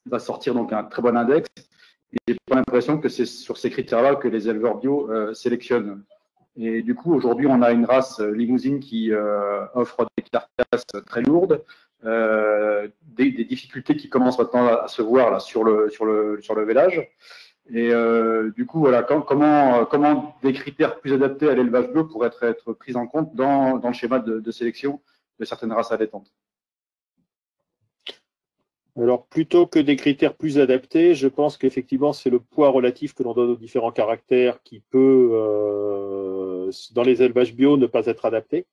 [SPEAKER 5] va sortir donc un très bon index. Et j'ai pas l'impression que c'est sur ces critères-là que les éleveurs bio sélectionnent. Et du coup, aujourd'hui, on a une race limousine qui offre des carcasses très lourdes, des difficultés qui commencent maintenant à se voir là, sur le vélage. Et du coup, voilà, comment des critères plus adaptés à l'élevage bio pourraient être pris en compte dans le schéma de sélection de certaines races allaitantes?
[SPEAKER 3] Alors, plutôt que des critères plus adaptés, je pense qu'effectivement, c'est le poids relatif que l'on donne aux différents caractères qui peut, dans les élevages bio, ne pas être adapté.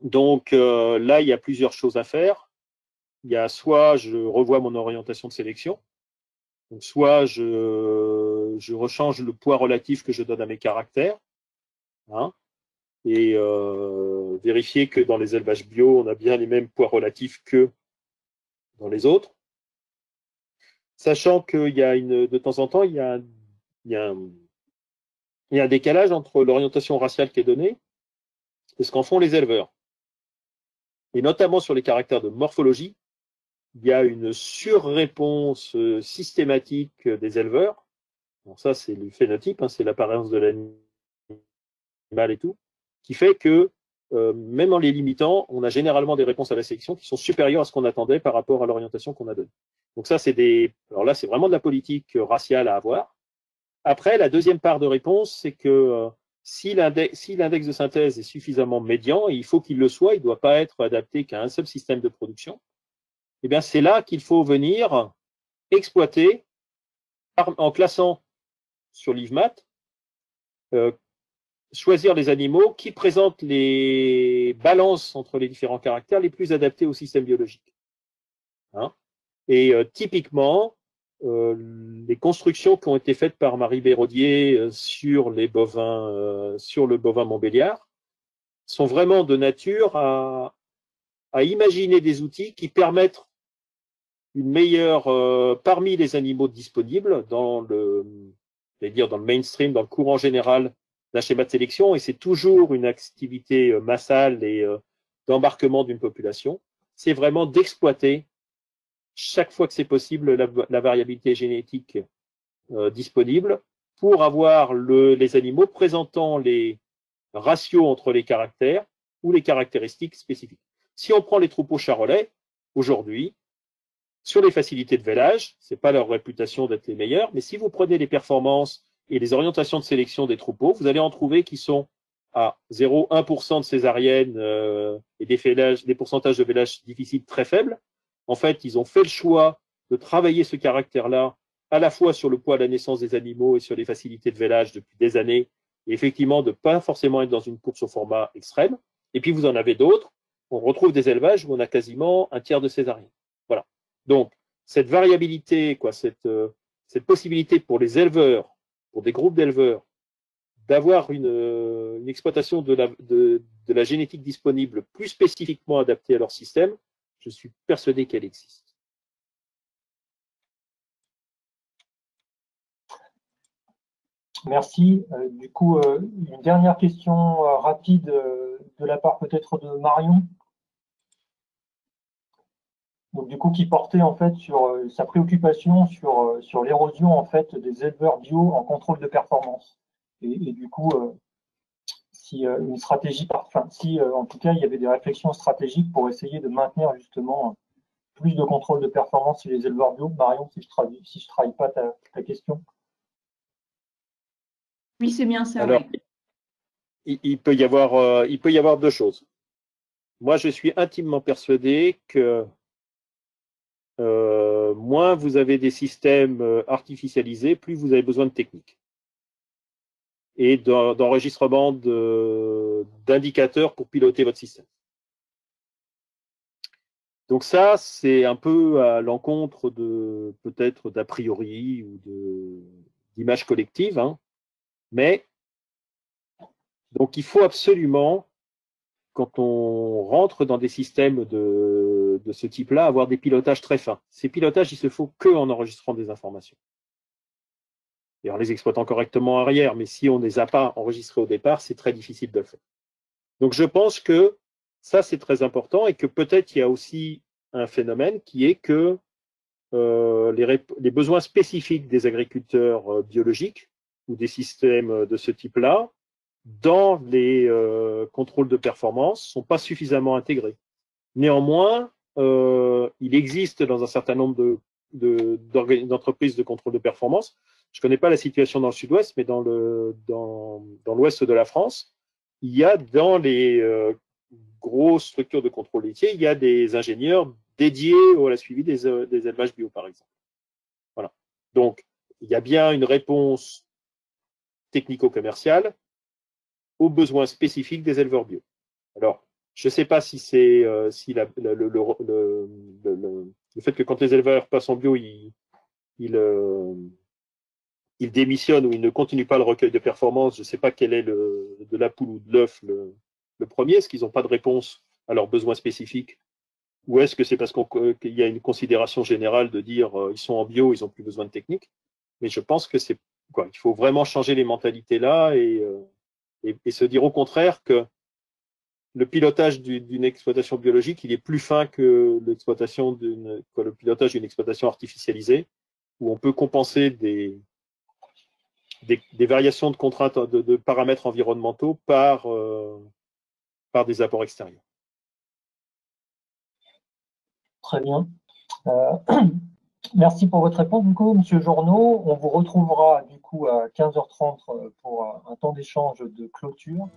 [SPEAKER 3] Donc là, il y a plusieurs choses à faire. Il y a soit je revois mon orientation de sélection, donc soit je rechange le poids relatif que je donne à mes caractères, hein, et vérifier que dans les élevages bio, on a bien les mêmes poids relatifs que dans les autres. Sachant qu'il y a de temps en temps, il y a un décalage entre l'orientation raciale qui est donnée et ce qu'en font les éleveurs. Et notamment sur les caractères de morphologie, il y a une surréponse systématique des éleveurs. Donc ça, c'est le phénotype, hein, c'est l'apparence de l'animal et tout, qui fait que même en les limitant, on a généralement des réponses à la sélection qui sont supérieures à ce qu'on attendait par rapport à l'orientation qu'on a donnée. Donc ça, alors là, c'est vraiment de la politique raciale à avoir. Après, la deuxième part de réponse, c'est que si l'index de synthèse est suffisamment médian, et il faut qu'il le soit, il ne doit pas être adapté qu'à un seul système de production, eh bien c'est là qu'il faut venir exploiter en classant sur l'IVMAT, choisir les animaux qui présentent les balances entre les différents caractères les plus adaptés au système biologique. Hein, et typiquement, les constructions qui ont été faites par Marie Béraudier sur les bovins, sur le bovin Montbéliard, sont vraiment de nature à imaginer des outils qui permettent une meilleure, parmi les animaux disponibles dans le mainstream, dans le courant général d'un schéma de sélection, et c'est toujours une activité massale et d'embarquement d'une population, c'est vraiment d'exploiter chaque fois que c'est possible la variabilité génétique disponible pour avoir les animaux présentant les ratios entre les caractères ou les caractéristiques spécifiques. Si on prend les troupeaux charolais, aujourd'hui, sur les facilités de vélage, ce n'est pas leur réputation d'être les meilleurs, mais si vous prenez les performances et les orientations de sélection des troupeaux, vous allez en trouver qui sont à 0,1% de césarienne et des pourcentages de vélage difficiles très faibles. En fait, ils ont fait le choix de travailler ce caractère-là à la fois sur le poids à la naissance des animaux et sur les facilités de vélage depuis des années, et effectivement de ne pas forcément être dans une course au format extrême. Et puis vous en avez d'autres, on retrouve des élevages où on a quasiment un tiers de césarienne. Voilà. Donc, cette variabilité, cette possibilité pour les éleveurs, pour des groupes d'éleveurs, d'avoir une exploitation de la génétique disponible plus spécifiquement adaptée à leur système, je suis persuadé qu'elle existe.
[SPEAKER 1] Merci. Du coup, une dernière question rapide de la part peut-être de Marion. Donc, du coup, qui portait en fait sur sa préoccupation sur l'érosion en fait des éleveurs bio en contrôle de performance. Et du coup, si une stratégie, si en tout cas il y avait des réflexions stratégiques pour essayer de maintenir justement plus de contrôle de performance chez les éleveurs bio. Marion, si je trahis pas ta question.
[SPEAKER 6] Oui, c'est bien ça.
[SPEAKER 3] Alors, oui. il peut y avoir deux choses. Moi, je suis intimement persuadé que moins vous avez des systèmes artificialisés, plus vous avez besoin de techniques et d'enregistrement d'indicateurs pour piloter votre système. Donc ça, c'est un peu à l'encontre de peut-être d'a priori ou d'images collectives, hein. Mais donc il faut absolument, quand on rentre dans des systèmes de de ce type-là avoir des pilotages très fins. Ces pilotages, il se faut qu'en enregistrant des informations. Et en les exploitant correctement arrière, mais si on ne les a pas enregistrés au départ, c'est très difficile de le faire. Donc je pense que ça, c'est très important et que peut-être il y a aussi un phénomène qui est que les besoins spécifiques des agriculteurs biologiques ou des systèmes de ce type-là, dans les contrôles de performance, ne sont pas suffisamment intégrés. Néanmoins, il existe dans un certain nombre d'entreprises de contrôle de performance, je ne connais pas la situation dans le sud-ouest, mais dans l'ouest de la France, il y a dans les grosses structures de contrôle laitier, il y a des ingénieurs dédiés à la suivi des élevages bio, par exemple. Voilà. Donc, il y a bien une réponse technico-commerciale aux besoins spécifiques des éleveurs bio. Alors, je ne sais pas si c'est le fait que quand les éleveurs passent en bio, ils démissionnent ou ils ne continuent pas le recueil de performance. Je ne sais pas quel est de la poule ou de l'œuf le premier. Est-ce qu'ils n'ont pas de réponse à leurs besoins spécifiques? Ou est-ce que c'est parce qu'il y a une considération générale de dire ils sont en bio, ils n'ont plus besoin de technique? Mais je pense que c'est quoi, il faut vraiment changer les mentalités là et se dire au contraire que le pilotage d'une exploitation biologique, il est plus fin que le pilotage d'une exploitation artificialisée, où on peut compenser des variations de contraintes de paramètres environnementaux par des apports extérieurs.
[SPEAKER 1] Très bien. Merci pour votre réponse. Du coup, Monsieur Journeau, on vous retrouvera du coup à 15h30 pour un temps d'échange de clôture.